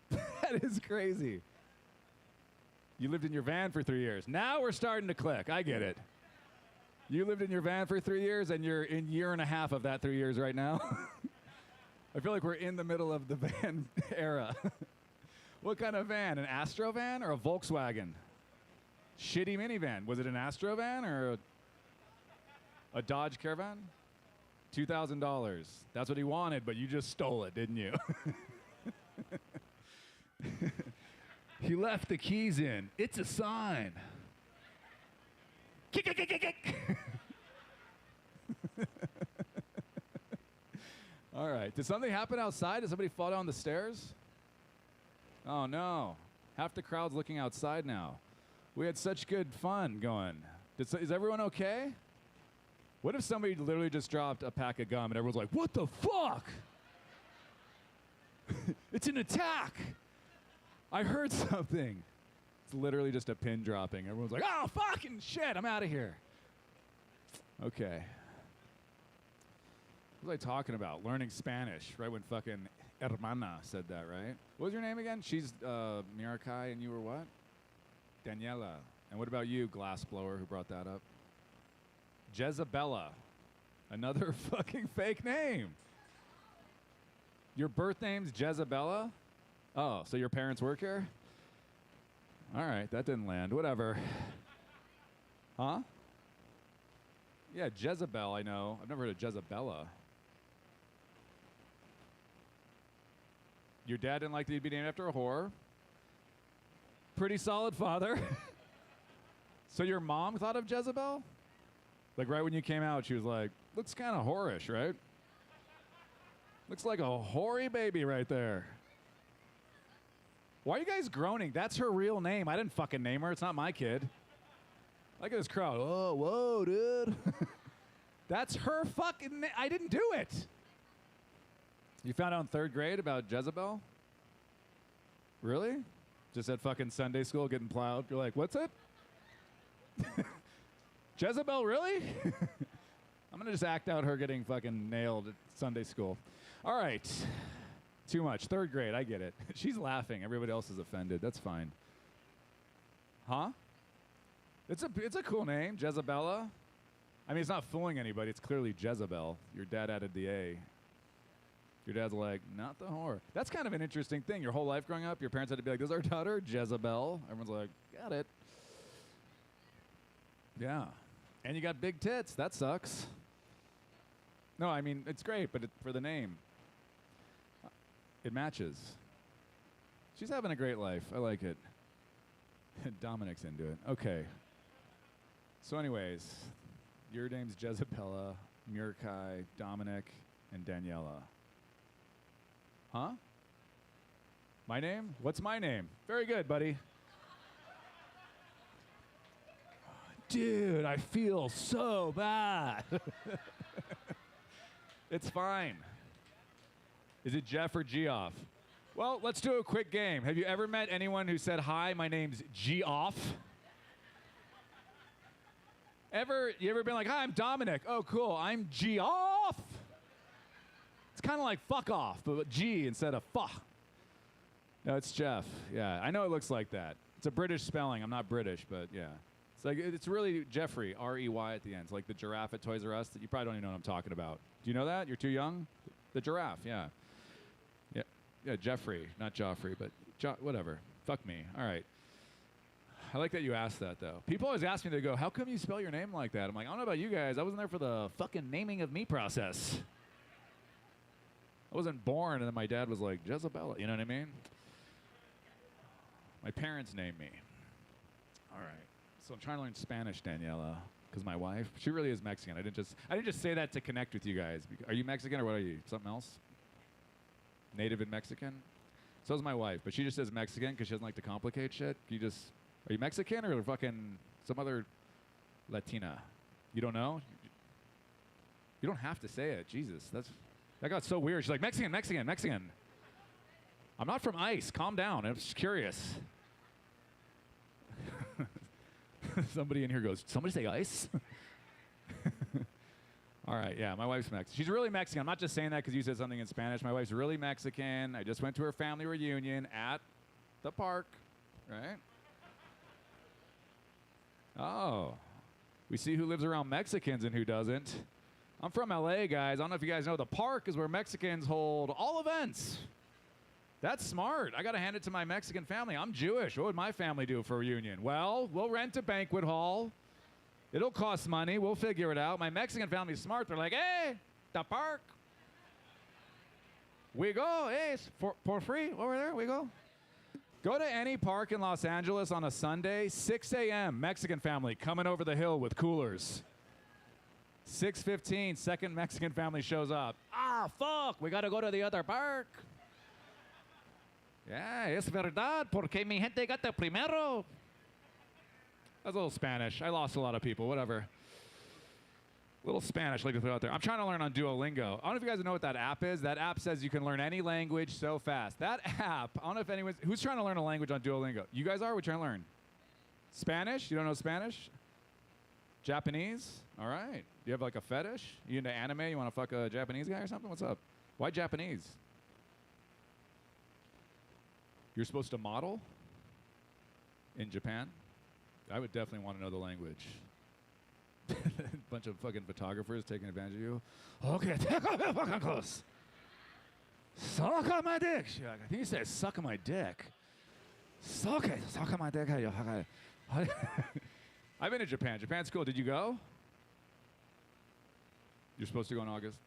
That is crazy. You lived in your van for 3 years. Now we're starting to click. I get it. You lived in your van for 3 years, and you're in year and a half of that 3 years right now. I feel like we're in the middle of the van era. What kind of van? An Astro van or a Volkswagen? Shitty minivan. Was it an Astro van or a Dodge Caravan? $2,000. That's what he wanted, but you just stole it, didn't you? He left the keys in. It's a sign. Kick, kick, kick, kick, kick. All right. Did something happen outside? Did somebody fall down the stairs? Oh, no. Half the crowd's looking outside now. We had such good fun going. Is everyone okay? What if somebody literally just dropped a pack of gum and everyone's like, what the fuck? It's an attack. I heard something. It's literally just a pin dropping. Everyone's like, oh, fucking shit, I'm out of here. Okay. What was I talking about? Learning Spanish, right when fucking Hermana said that, right? What was your name again? She's Mirakai, and you were what? Daniela. And what about you, glass blower, who brought that up? Jezabella. Another fucking fake name. Your birth name's Jezabella? Oh, so your parents work here? All right, that didn't land. Whatever. Huh? Yeah, Jezebel, I know. I've never heard of Jezabella. Your dad didn't like that you'd be named after a whore. Pretty solid father. So your mom thought of Jezebel? Like right when you came out, she was like, looks kind of whorish, right? Looks like a hoary baby right there. Why are you guys groaning? That's her real name. I didn't fucking name her. It's not my kid. Look at this crowd. Oh, whoa, dude. That's her fucking name. I didn't do it. You found out in 3rd grade about Jezebel? Really? Just at fucking Sunday school getting plowed. You're like, what's it? Jezebel, really? I'm going to just act out her getting fucking nailed at Sunday school. All right. Too much. 3rd grade. I get it. She's laughing. Everybody else is offended. That's fine. Huh? It's a cool name, Jezabella. I mean, it's not fooling anybody. It's clearly Jezebel. Your dad added the A. Your dad's like, not the whore. That's kind of an interesting thing. Your whole life growing up, your parents had to be like, this is our daughter, Jezebel. Everyone's like, got it. Yeah. And you got big tits. That sucks. No, I mean, it's great, but for the name, it matches. She's having a great life. I like it. Dominic's into it. Okay. So anyways, your name's Jezebella, Mirakai, Dominic, and Daniela. Huh? My name? What's my name? Very good, buddy. Dude, I feel so bad. It's fine. Is it Geoff or Geoff? Well, let's do a quick game. Have you ever met anyone who said, hi, my name's Geoff? You ever been like, hi, I'm Dominic. Oh, cool, I'm Geoff. It's kind of like fuck off, but G instead of fuck. No, it's Geoff. Yeah, I know it looks like that. It's a British spelling. I'm not British, but yeah. It's like, it's really Jeffrey, R-E-Y at the end. It's like the giraffe at Toys R Us. You probably don't even know what I'm talking about. Do you know that? You're too young? The giraffe, yeah. Yeah, Jeffrey, not Joffrey, but whatever. Fuck me. All right. I like that you asked that, though. People always ask me, they go, how come you spell your name like that? I'm like, I don't know about you guys. I wasn't there for the fucking naming of me process. I wasn't born, and then my dad was like, Jezebel. You know what I mean? My parents named me. All right. So I'm trying to learn Spanish, Daniela, because my wife, she really is Mexican. I didn't just say that to connect with you guys. Are you Mexican, or what are you? Something else? Native and Mexican? So is my wife, but she just says Mexican because she doesn't like to complicate shit. Are you Mexican or fucking some other Latina? You don't know? You don't have to say it. Jesus, that got so weird. She's like, Mexican, Mexican, Mexican. I'm not from ICE. Calm down. I'm just curious. Somebody in here goes, somebody say ice? All right, yeah, my wife's Mexican. She's really Mexican. I'm not just saying that because you said something in Spanish. My wife's really Mexican. I just went to her family reunion at the park, right? Oh, we see who lives around Mexicans and who doesn't. I'm from LA, guys. I don't know if you guys know, the park is where Mexicans hold all events. That's smart. I got to hand it to my Mexican family. I'm Jewish. What would my family do for a reunion? Well, we'll rent a banquet hall. It'll cost money. We'll figure it out. My Mexican family's smart. They're like, hey, the park. We go. Hey, it's for free over there. We go. Go to any park in Los Angeles on a Sunday, 6 a.m., Mexican family coming over the hill with coolers. 6:15, second Mexican family shows up. Ah, fuck, we got to go to the other park. Yeah, es verdad, porque mi gente gata primero. That's a little Spanish. I lost a lot of people, whatever. A little Spanish, like to throw out there. I'm trying to learn on Duolingo. I don't know if you guys know what that app is. That app says you can learn any language so fast. That app, I don't know if anyone's, who's trying to learn a language on Duolingo? You guys are? We're trying to learn. Spanish? You don't know Spanish? Japanese? All right. You have like a fetish? You into anime? You want to fuck a Japanese guy or something? What's up? Why Japanese? You're supposed to model in Japan? I would definitely want to know the language. Bunch of fucking photographers taking advantage of you. Okay, take off your fucking clothes. Suck on my dick. I think he said suck on my dick. Suck on my dick. I've been to Japan. Japan's cool. Did you go? You're supposed to go in August?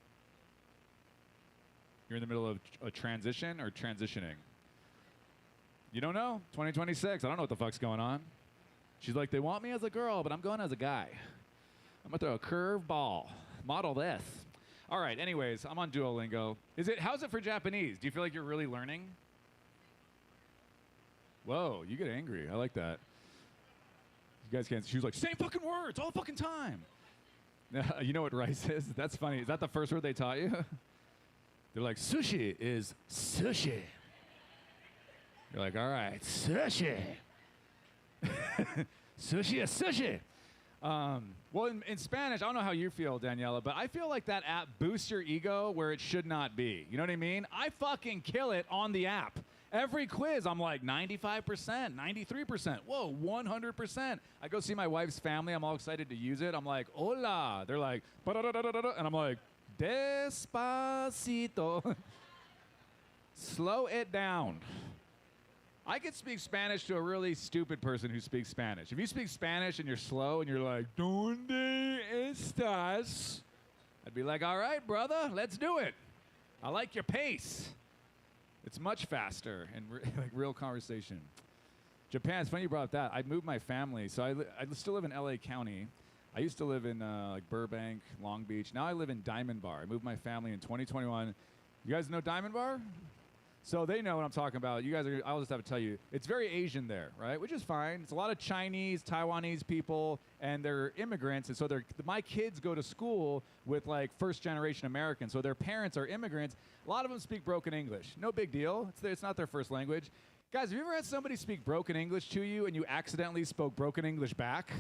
You're in the middle of a transition or transitioning? You don't know? 2026. I don't know what the fuck's going on. She's like, they want me as a girl, but I'm going as a guy. I'm going to throw a curve ball. Model this. All right, anyways, I'm on Duolingo. How's it for Japanese? Do you feel like you're really learning? Whoa, you get angry. I like that. You guys can't. She was like, same fucking words all the fucking time. You know what rice is? That's funny. Is that the first word they taught you? They're like, sushi is sushi. You're like, all right, sushi. Sushi is sushi. Well, in Spanish, I don't know how you feel, Daniela, but I feel like that app boosts your ego where it should not be. You know what I mean? I fucking kill it on the app. Every quiz, I'm like 95%, 93%. Whoa, 100%. I go see my wife's family. I'm all excited to use it. I'm like, hola. They're like, ba-da-da-da-da-da. And I'm like, despacito. Slow it down. I could speak Spanish to a really stupid person who speaks Spanish. If you speak Spanish and you're slow and you're like, ¿Dónde estás? I'd be like, all right, brother, let's do it. I like your pace. It's much faster and like real conversation. Japan, it's funny you brought up that. I moved my family, so I still live in LA County. I used to live in like Burbank, Long Beach. Now I live in Diamond Bar. I moved my family in 2021. You guys know Diamond Bar? So they know what I'm talking about. You guys are, I'll just have to tell you, it's very Asian there, right? Which is fine. It's a lot of Chinese, Taiwanese people, and they're immigrants. And so my kids go to school with like first generation Americans. So their parents are immigrants. A lot of them speak broken English. No big deal. It's not their first language. Guys, have you ever had somebody speak broken English to you and you accidentally spoke broken English back?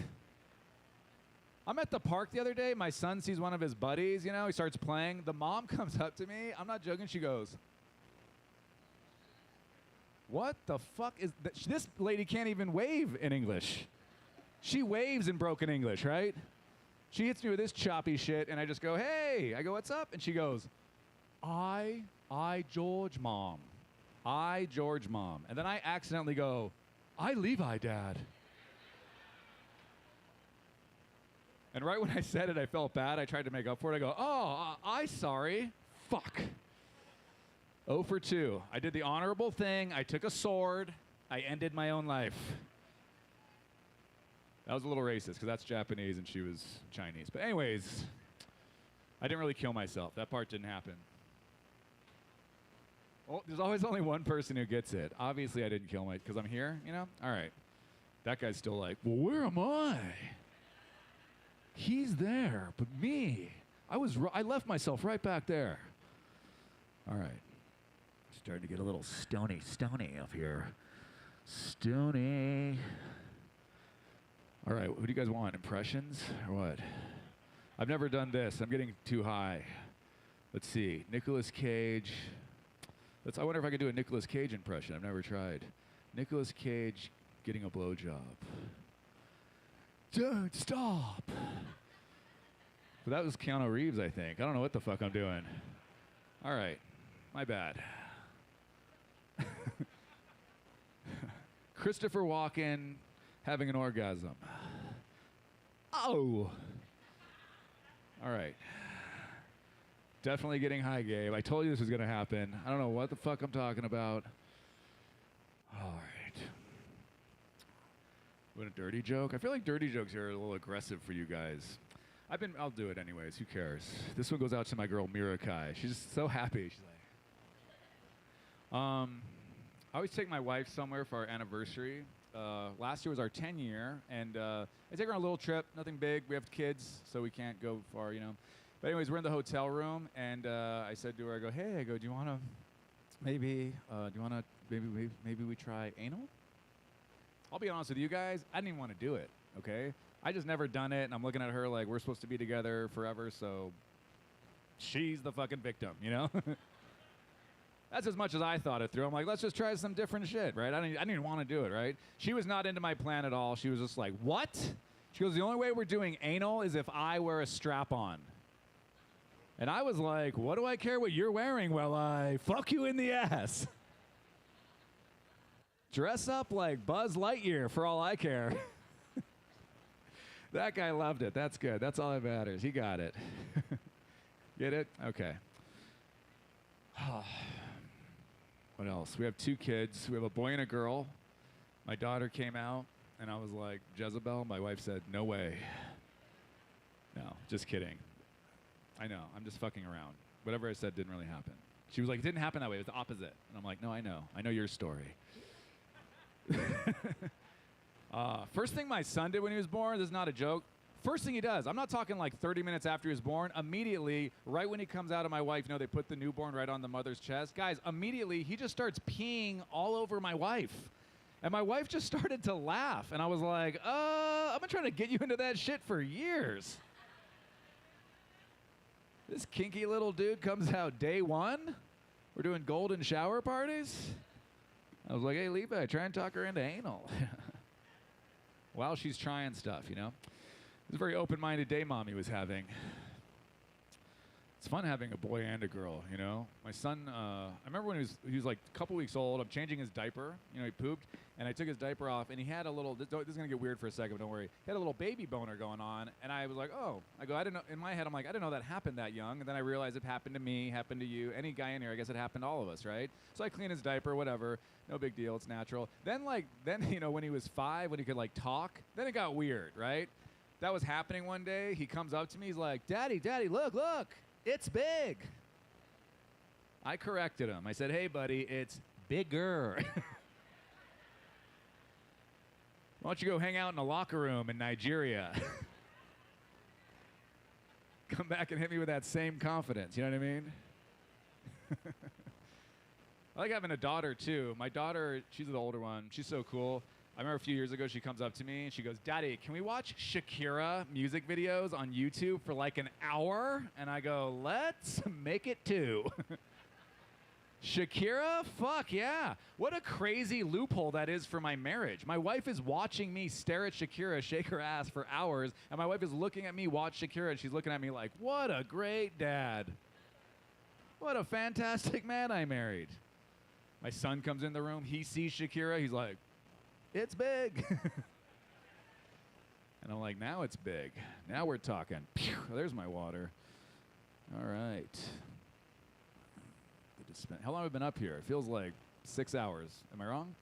I'm at the park the other day. My son sees one of his buddies, he starts playing. The mom comes up to me. I'm not joking. She goes, what the fuck is that? This lady can't even wave in English. She waves in broken English, right? She hits me with this choppy shit, and I just go, hey. I go, what's up? And she goes, I George mom. I George mom. And then I accidentally go, I Levi dad. And right when I said it, I felt bad. I tried to make up for it. I go, I sorry. Fuck. 0 for 2. I did the honorable thing. I took a sword. I ended my own life. That was a little racist because that's Japanese and she was Chinese. But anyways, I didn't really kill myself. That part didn't happen. Well, there's always only one person who gets it. Obviously, I didn't kill because I'm here, All right. That guy's still like, well, where am I? He's there, but me. I left myself right back there. All right. Starting to get a little stony up here. Stony. All right, who do you guys want? Impressions or what? I've never done this. I'm getting too high. Let's see. Nicolas Cage. I wonder if I could do a Nicolas Cage impression. I've never tried. Nicolas Cage getting a blowjob. Don't stop. But that was Keanu Reeves, I think. I don't know what the fuck I'm doing. All right. My bad. Christopher Walken having an orgasm. Oh. All right. Definitely getting high, Gabe. I told you this was going to happen. I don't know what the fuck I'm talking about. All right. What a dirty joke. I feel like dirty jokes are a little aggressive for you guys. I'll do it anyways. Who cares? This one goes out to my girl, Mirakai. She's just so happy. She's like, I always take my wife somewhere for our anniversary. Last year was our 10-year, and I take her on a little trip, nothing big. We have kids, so we can't go far, you know. But anyways, we're in the hotel room, and I said to her, do you want to maybe we try anal? I'll be honest with you guys, I didn't even want to do it, okay? I just never done it, and I'm looking at her like we're supposed to be together forever, so she's the fucking victim, you know? That's as much as I thought it through. I'm like, let's just try some different shit, right? I didn't even want to do it, right? She was not into my plan at all. She was just like, what? She goes, the only way we're doing anal is if I wear a strap-on. And I was like, what do I care what you're wearing while I fuck you in the ass? Dress up like Buzz Lightyear for all I care. That guy loved it. That's good. That's all that matters. He got it. Get it? Okay. What else? We have 2 kids. We have a boy and a girl. My daughter came out, and I was like, Jezebel? My wife said, no way. No, just kidding. I know. I'm just fucking around. Whatever I said didn't really happen. She was like, it didn't happen that way. It was the opposite. And I'm like, no, I know. I know your story. First thing my son did when he was born, this is not a joke. First thing he does, I'm not talking like 30 minutes after he was born, immediately, right when he comes out of my wife, you know, they put the newborn right on the mother's chest. Guys, immediately, he just starts peeing all over my wife. And my wife just started to laugh. And I was like, I've been trying to get you into that shit for years. This kinky little dude comes out day 1. We're doing golden shower parties. I was like, hey, Levi, try and talk her into anal. While she's trying stuff, you know. It was a very open-minded day mom he was having. It's fun having a boy and a girl, you know. My son, I remember when he was like a couple weeks old. I'm changing his diaper. You know, he pooped, and I took his diaper off, and he had a little. This is gonna get weird for a second, but don't worry. He had a little baby boner going on, and I was like, oh. I go, I didn't know. In my head, I'm like, I didn't know that happened that young, and then I realized it happened to me, happened to you, any guy in here. I guess it happened to all of us, right? So I clean his diaper, whatever. No big deal. It's natural. Then you know, when he was 5, when he could like talk, then it got weird, right? That was happening one day. He comes up to me. He's like, Daddy, look. It's big. I corrected him. I said, hey, buddy, it's bigger. Why don't you go hang out in a locker room in Nigeria? Come back and hit me with that same confidence. You know what I mean? I like having a daughter, too. My daughter, she's the older one. She's so cool. I remember a few years ago, she comes up to me and she goes, Daddy, can we watch Shakira music videos on YouTube for like an hour? And I go, let's make it 2. Shakira? Fuck yeah. What a crazy loophole that is for my marriage. My wife is watching me stare at Shakira, shake her ass for hours, and my wife is looking at me watch Shakira, and she's looking at me like, what a great dad. What a fantastic man I married. My son comes in the room, he sees Shakira, he's like, it's big. And I'm like, now it's big. Now we're talking. Pew, there's my water. All right. How long have we been up here? It feels like 6 hours. Am I wrong?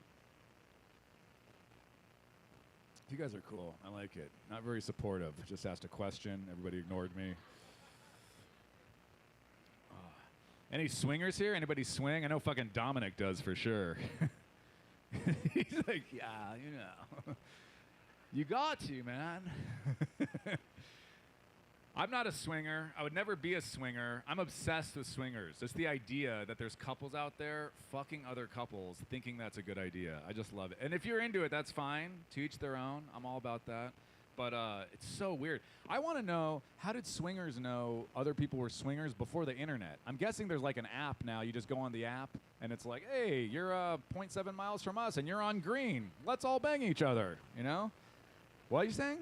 You guys are cool. I like it. Not very supportive. Just asked a question. Everybody ignored me. Any swingers here? Anybody swing? I know fucking Dominic does for sure. He's like, yeah, you know. You got to, man. I'm not a swinger. I would never be a swinger. I'm obsessed with swingers. Just the idea that there's couples out there fucking other couples thinking that's a good idea. I just love it. And if you're into it, that's fine. To each their own. I'm all about that. But it's so weird. I want to know, how did swingers know other people were swingers before the internet? I'm guessing there's like an app now. You just go on the app, and it's like, hey, you're 0.7 miles from us, and you're on green. Let's all bang each other, you know? What are you saying?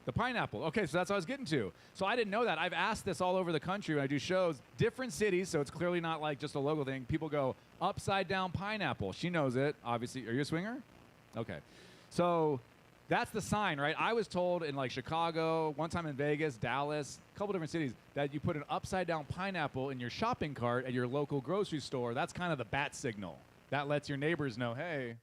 The pineapple. Okay, so that's what I was getting to. So I didn't know that. I've asked this all over the country when I do shows. Different cities, so it's clearly not like just a local thing. People go, upside down pineapple. She knows it, obviously. Are you a swinger? Okay. So that's the sign, right? I was told in like Chicago, one time in Vegas, Dallas, a couple different cities, that you put an upside down pineapple in your shopping cart at your local grocery store. That's kind of the bat signal. That lets your neighbors know, hey,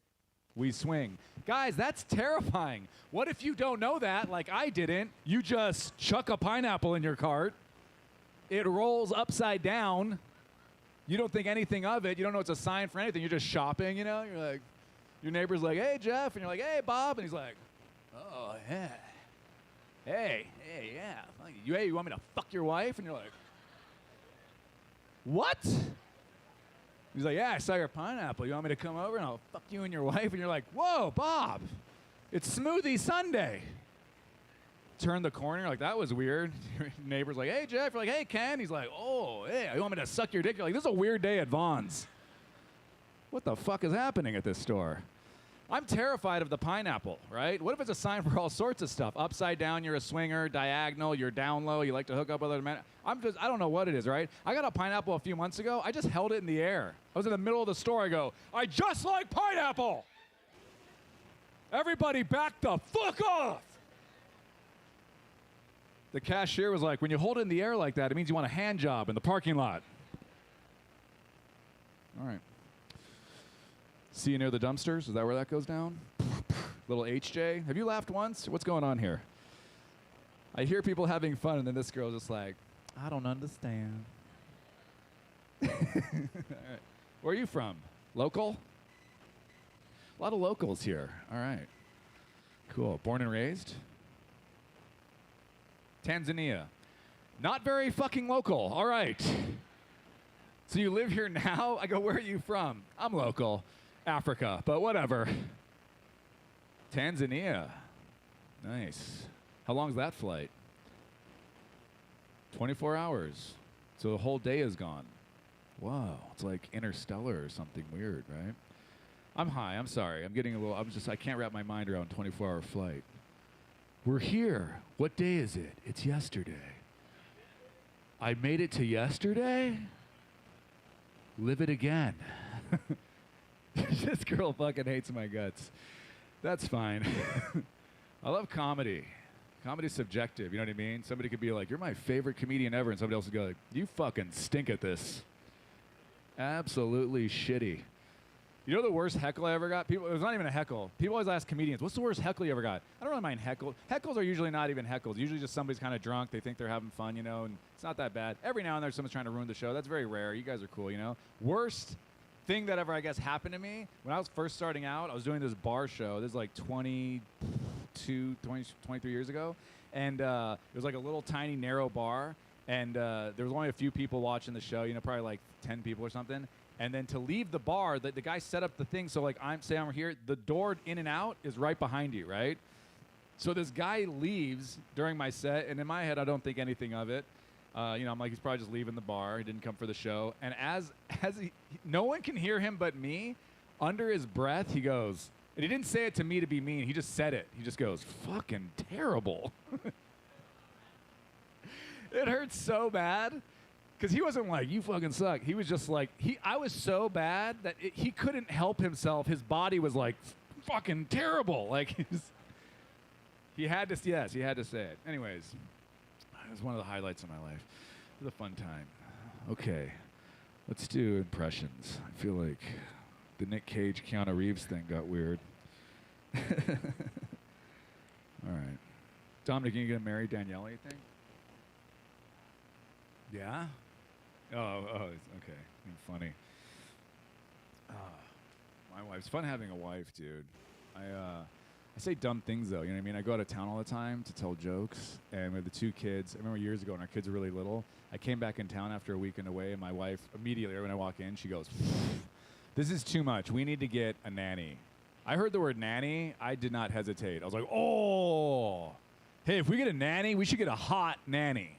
we swing. Guys, that's terrifying. What if you don't know that, like I didn't? You just chuck a pineapple in your cart. It rolls upside down. You don't think anything of it. You don't know it's a sign for anything. You're just shopping, you know? You're like, your neighbor's like, hey, Jeff. And you're like, hey, Bob. And he's like, oh, yeah. Hey, yeah. Hey, you want me to fuck your wife? And you're like, what? He's like, yeah, I saw your pineapple. You want me to come over and I'll fuck you and your wife? And you're like, whoa, Bob, it's Smoothie Sunday. Turn the corner, like, that was weird. Your neighbor's like, hey, Jeff. You're like, hey, Ken. He's like, oh, hey, you want me to suck your dick? You're like, this is a weird day at Vaughn's. What the fuck is happening at this store? I'm terrified of the pineapple, right? What if it's a sign for all sorts of stuff? Upside down, you're a swinger. Diagonal, you're down low. You like to hook up with other men. I don't know what it is, right? I got a pineapple a few months ago. I just held it in the air. I was in the middle of the store. I go, I just like pineapple. Everybody back the fuck off. The cashier was like, when you hold it in the air like that, it means you want a hand job in the parking lot. All right. See you near the dumpsters? Is that where that goes down? Little HJ. Have you laughed once? What's going on here? I hear people having fun, and then this girl's just like, I don't understand. All right. Where are you from? Local? A lot of locals here. All right. Cool. Born and raised? Tanzania. Not very fucking local. All right. So you live here now? I go, where are you from? I'm local. Africa, but whatever. Tanzania. Nice. How long's that flight? 24 hours. So the whole day is gone. Whoa. It's like Interstellar or something weird, right? I'm high. I'm sorry. I'm getting a little, I can't wrap my mind around 24-hour flight. We're here. What day is it? It's yesterday. I made it to yesterday? Live it again. This girl fucking hates my guts. That's fine. I love comedy. Comedy's subjective, you know what I mean? Somebody could be like, you're my favorite comedian ever, and somebody else would go like, you fucking stink at this. Absolutely shitty. You know the worst heckle I ever got? It was not even a heckle. People always ask comedians, what's the worst heckle you ever got? I don't really mind heckle. Heckles are usually not even heckles. Usually just somebody's kind of drunk. They think they're having fun, you know, and it's not that bad. Every now and then someone's trying to ruin the show. That's very rare. You guys are cool, you know? Worst thing that ever, I guess, happened to me, when I was first starting out, I was doing this bar show. This is like 23 years ago. And it was like a little tiny, narrow bar. And there was only a few people watching the show, you know, probably like 10 people or something. And then to leave the bar, the guy set up the thing so, like, I'm here. The door in and out is right behind you, right? So this guy leaves during my set, and in my head, I don't think anything of it. You know, I'm like, he's probably just leaving the bar. He didn't come for the show. And as no one can hear him but me, under his breath, he goes, and he didn't say it to me to be mean. He just said it. He just goes, fucking terrible. It hurts so bad. Because he wasn't like, you fucking suck. He was just like, I was so bad that he couldn't help himself. His body was like, fucking terrible. Like, he had to say it. Anyways, it was one of the highlights of my life. It was a fun time. Okay, let's do impressions. I feel like the Nick Cage, Keanu Reeves thing got weird. All right. Dominic, are you going to marry Daniela, you think? Yeah? Oh, okay. Funny. My wife. It's fun having a wife, dude. I say dumb things, though. You know what I mean? I go out of town all the time to tell jokes. And with the two kids, I remember years ago when our kids were really little, I came back in town after a weekend away, and my wife, immediately when I walk in, she goes, this is too much. We need to get a nanny. I heard the word nanny. I did not hesitate. I was like, oh, hey, if we get a nanny, we should get a hot nanny.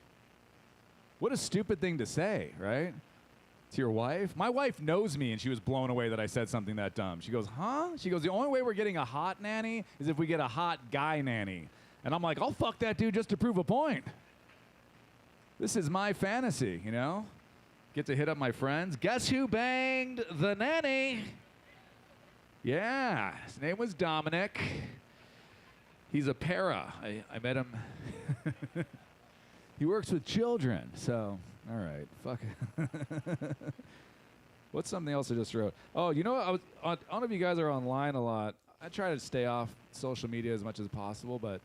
What a stupid thing to say, right? To your wife? My wife knows me, and she was blown away that I said something that dumb. She goes, huh? She goes, the only way we're getting a hot nanny is if we get a hot guy nanny. And I'm like, I'll fuck that dude just to prove a point. This is my fantasy, you know? Get to hit up my friends. Guess who banged the nanny? Yeah, his name was Dominic. He's a para. I met him. He works with children, so... All right, fuck it. What's something else I just wrote? Oh, you know what? I don't know if you guys are online a lot. I try to stay off social media as much as possible, but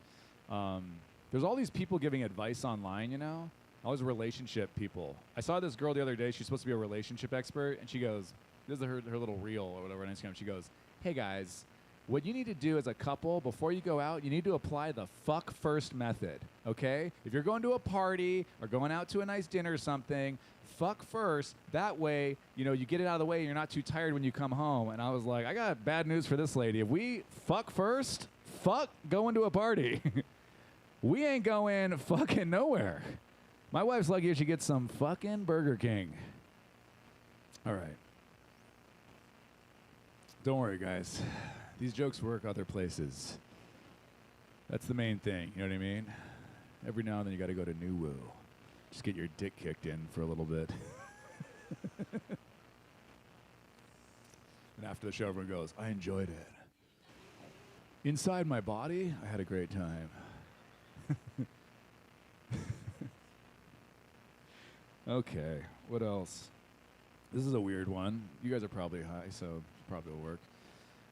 there's all these people giving advice online, you know? All these relationship people. I saw this girl the other day. She's supposed to be a relationship expert, and she goes, this is her little reel or whatever on Instagram. She goes, hey, guys, what you need to do as a couple, before you go out, you need to apply the fuck first method, okay? If you're going to a party or going out to a nice dinner or something, fuck first. That way, you know, you get it out of the way and you're not too tired when you come home. And I was like, I got bad news for this lady. If we fuck first, fuck going to a party. We ain't going fucking nowhere. My wife's lucky if she gets some fucking Burger King. All right. Don't worry, guys. These jokes work other places. That's the main thing, you know what I mean? Every now and then you gotta go to NuWu. Just get your dick kicked in for a little bit. And after the show, everyone goes, I enjoyed it. Inside my body, I had a great time. Okay, what else? This is a weird one. You guys are probably high, so it probably will work.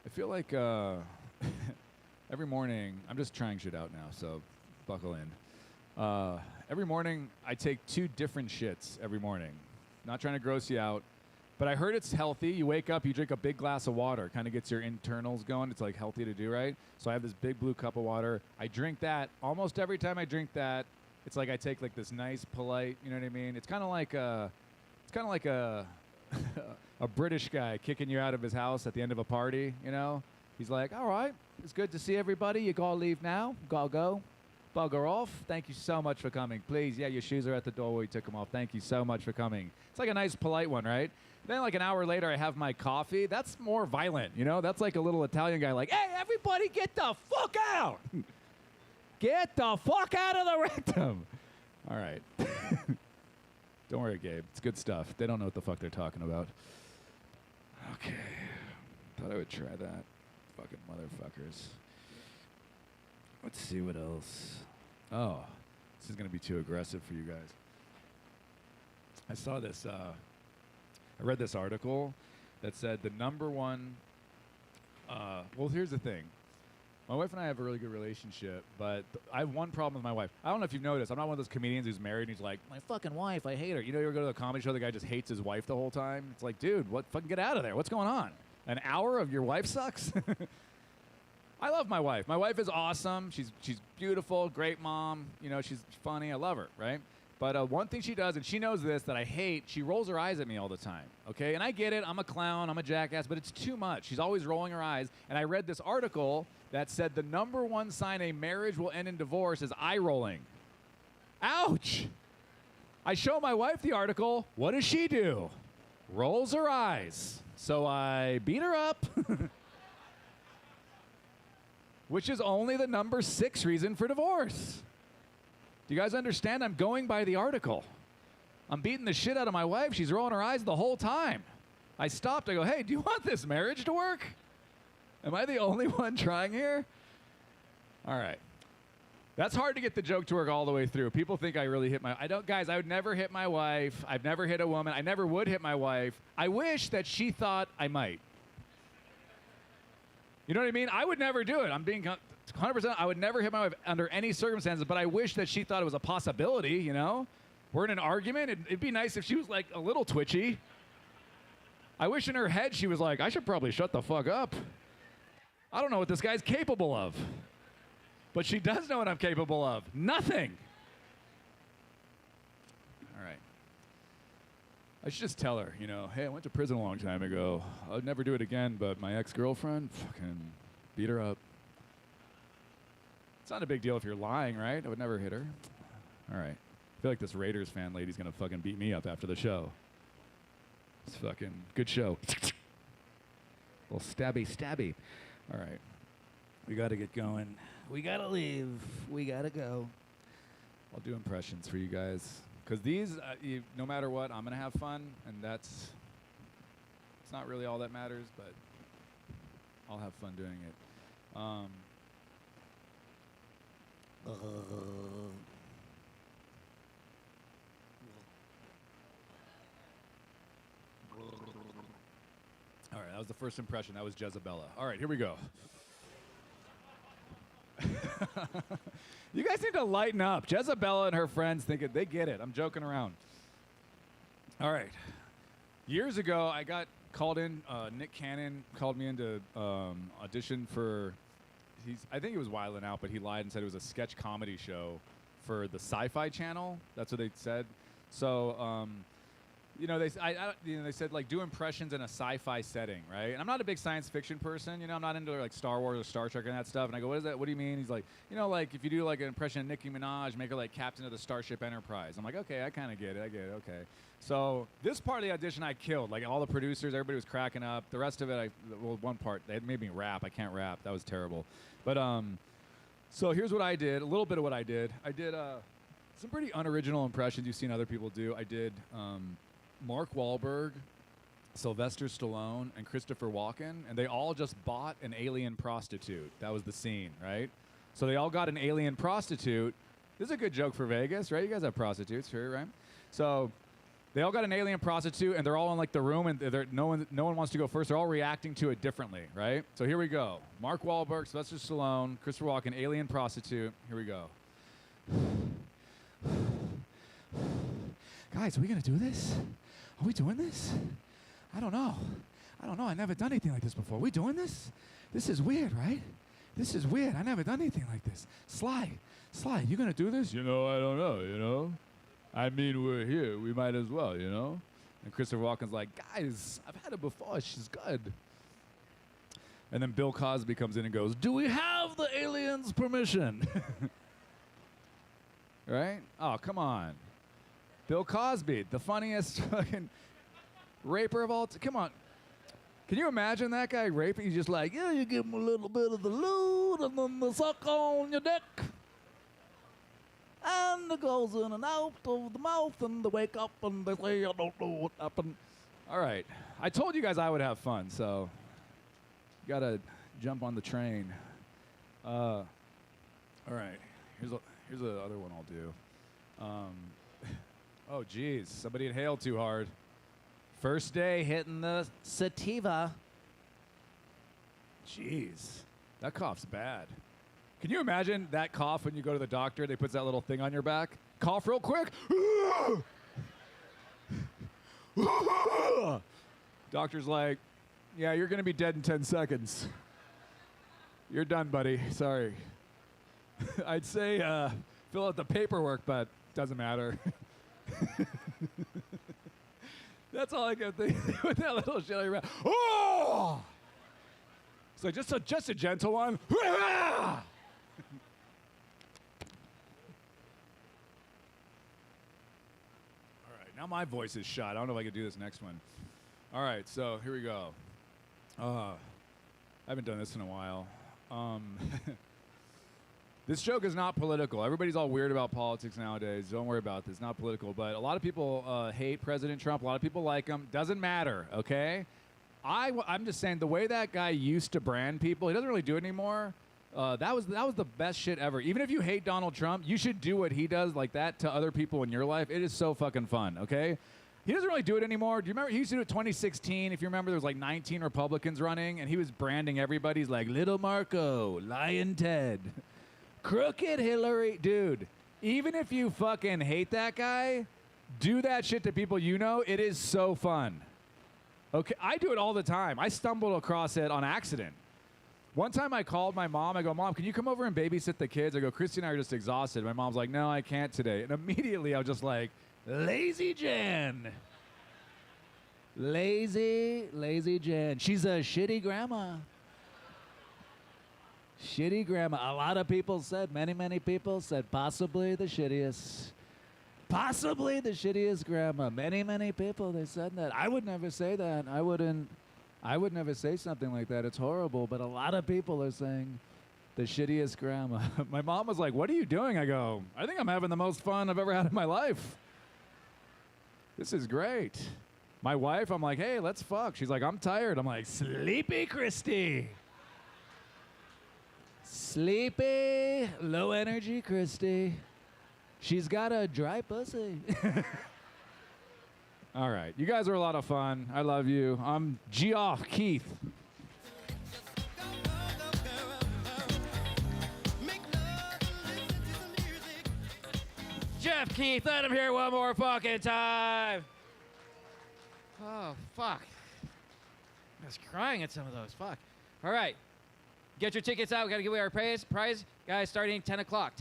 I feel like every morning, I'm just trying shit out now, so buckle in. Every morning, I take 2 different shits every morning. Not trying to gross you out, but I heard it's healthy. You wake up, you drink a big glass of water. Kind of gets your internals going. It's like healthy to do, right? So I have this big blue cup of water. I drink that. Almost every time I drink that, it's like I take like this nice, polite, you know what I mean? It's kind of like a British guy kicking you out of his house at the end of a party, you know? He's like, all right, it's good to see everybody. You gotta leave now. Gotta go. Bugger off. Thank you so much for coming. Please, yeah, your shoes are at the door where you took them off. Thank you so much for coming. It's like a nice, polite one, right? Then like an hour later, I have my coffee. That's more violent, you know? That's like a little Italian guy like, hey, everybody get the fuck out. Get the fuck out of the rectum. All right. Don't worry, Gabe. It's good stuff. They don't know what the fuck they're talking about. Okay. Thought I would try that. Fucking motherfuckers. Let's see what else. Oh, this is going to be too aggressive for you guys. I saw this. I read this article that said the number one. Well, here's the thing. My wife and I have a really good relationship, but I have one problem with my wife. I don't know if you've noticed. I'm not one of those comedians who's married and he's like, my fucking wife, I hate her. You know, you ever go to a comedy show, the guy just hates his wife the whole time? It's like, dude, what? Fucking get out of there. What's going on? An hour of your wife sucks? I love my wife. My wife is awesome. She's beautiful, great mom. You know, she's funny. I love her, right? But one thing she does, and she knows this, that I hate, she rolls her eyes at me all the time, okay? And I get it. I'm a clown. I'm a jackass, but it's too much. She's always rolling her eyes. And I read this article that said the number one sign a marriage will end in divorce is eye rolling. Ouch! I show my wife the article. What does she do? Rolls her eyes. So I beat her up. Which is only the number 6 reason for divorce. Do you guys understand? I'm going by the article. I'm beating the shit out of my wife. She's rolling her eyes the whole time. I stopped. I go, hey, do you want this marriage to work? Am I the only one trying here? All right. That's hard to get the joke to work all the way through. People think I really hit my... Guys, I would never hit my wife. I've never hit a woman. I never would hit my wife. I wish that she thought I might. You know what I mean? I would never do it. I'm being 100%. I would never hit my wife under any circumstances, but I wish that she thought it was a possibility, you know? We're in an argument. It'd be nice if she was, like, a little twitchy. I wish in her head she was like, I should probably shut the fuck up. I don't know what this guy's capable of. But she does know what I'm capable of. Nothing. All right. I should just tell her, you know, hey, I went to prison a long time ago. I'd never do it again, but my ex-girlfriend, fucking Beat her up. It's not a big deal if you're lying, right? I would never hit her. All right. I feel like this Raiders fan lady's gonna fucking beat me up after the show. It's fucking good show. Little stabby. All right. We gotta get going. We gotta leave. We gotta go. I'll do impressions for you guys. Because these, no matter what, I'm gonna have fun, and it's not really all that matters, but I'll have fun doing it. All right, that was the first impression. That was Jezebella. All right, here we go. You guys need to lighten up. Jezebella and her friends think they get it. I'm joking around. All right. Years ago, I got called in. Nick Cannon called me in to audition for. I think he was wilding out, but he lied and said it was a sketch comedy show for the Sci-Fi Channel. That's what they said. So, they said like do impressions in a sci-fi setting, right? And I'm not a big science fiction person. I'm not into like Star Wars or Star Trek and that stuff. And I go, what is that? What do you mean? He's like, like if you do like an impression of Nicki Minaj, make her like captain of the Starship Enterprise. I'm like, okay, I kind of get it. Okay. So this part of the audition I killed. Like all the producers, everybody was cracking up. The rest of it, one part, they made me rap. I can't rap. That was terrible. But so here's what I did. A little bit of what I did. I did some pretty unoriginal impressions you've seen other people do. I did Mark Wahlberg, Sylvester Stallone, and Christopher Walken, and they all just bought an alien prostitute. That was the scene, right? So they all got an alien prostitute. This is a good joke for Vegas, right? You guys have prostitutes, sure, right? So they all got an alien prostitute, and they're all in like the room, and no one wants to go first. They're all reacting to it differently, right? So here we go. Mark Wahlberg, Sylvester Stallone, Christopher Walken, alien prostitute. Here we go. Guys, are we gonna do this? Are we doing this? I don't know. I've never done anything like this before. Are we doing this? This is weird, right? This is weird. I never done anything like this. Sly, you gonna do this? I don't know, I mean, we're here. We might as well, And Christopher Walken's like, guys, I've had it before. She's good. And then Bill Cosby comes in and goes, do we have the aliens' permission? Right? Oh, come on. Bill Cosby, the funniest fucking raper of all time. Come on. Can you imagine that guy raping? He's just like, yeah, you give him a little bit of the lewd and then the suck on your dick. And it goes in and out of the mouth and they wake up and they say, I don't know what happened. All right. I told you guys I would have fun, so you got to jump on the train. All right. Here's the other one I'll do. Oh, geez. Somebody inhaled too hard. First day hitting the sativa. Jeez. That cough's bad. Can you imagine that cough when you go to the doctor? They put that little thing on your back. Cough real quick. Doctor's like, yeah, you're going to be dead in 10 seconds. You're done, buddy. Sorry. I'd say fill out the paperwork, but doesn't matter. That's all I can think with that little shit I ran. Oh! So just a gentle one. All right, now my voice is shot. I don't know if I can do this next one. All right, so here we go. I haven't done this in a while. This joke is not political. Everybody's all weird about politics nowadays. Don't worry about this. It's not political. But a lot of people hate President Trump. A lot of people like him. Doesn't matter, okay? I'm just saying the way that guy used to brand people, he doesn't really do it anymore. That was the best shit ever. Even if you hate Donald Trump, you should do what he does like that to other people in your life. It is so fucking fun, okay? He doesn't really do it anymore. Do you remember? He used to do it 2016. If you remember, there was like 19 Republicans running, and he was branding everybody. He's like, Little Marco, Lion Ted. Crooked Hillary. Dude, even if you fucking hate that guy, do that shit to people you know. It is so fun. Okay, I do it all the time. I stumbled across it on accident. One time I called my mom. I go, Mom, can you come over and babysit the kids? I go, Christy and I are just exhausted. My mom's like, no, I can't today. And immediately I was just like, Lazy Jen. Lazy Jen. She's a shitty grandma. Shitty grandma. A lot of people said, many people said possibly the shittiest. Possibly the shittiest grandma. Many people, they said that. I would never say that. I would never say something like that. It's horrible, but a lot of people are saying the shittiest grandma. My mom was like, what are you doing? I go, I think I'm having the most fun I've ever had in my life. This is great. My wife, I'm like, hey, let's fuck. She's like, I'm tired. I'm like, sleepy Christy. Sleepy, low energy Christy. She's got a dry pussy. All right. You guys are a lot of fun. I love you. I'm Geoff Keith. Geoff Keith, let him hear one more fucking time. Oh, fuck. I was crying at some of those. Fuck. All right. Get your tickets out. We got to give away our prize. Guys, starting 10 o'clock.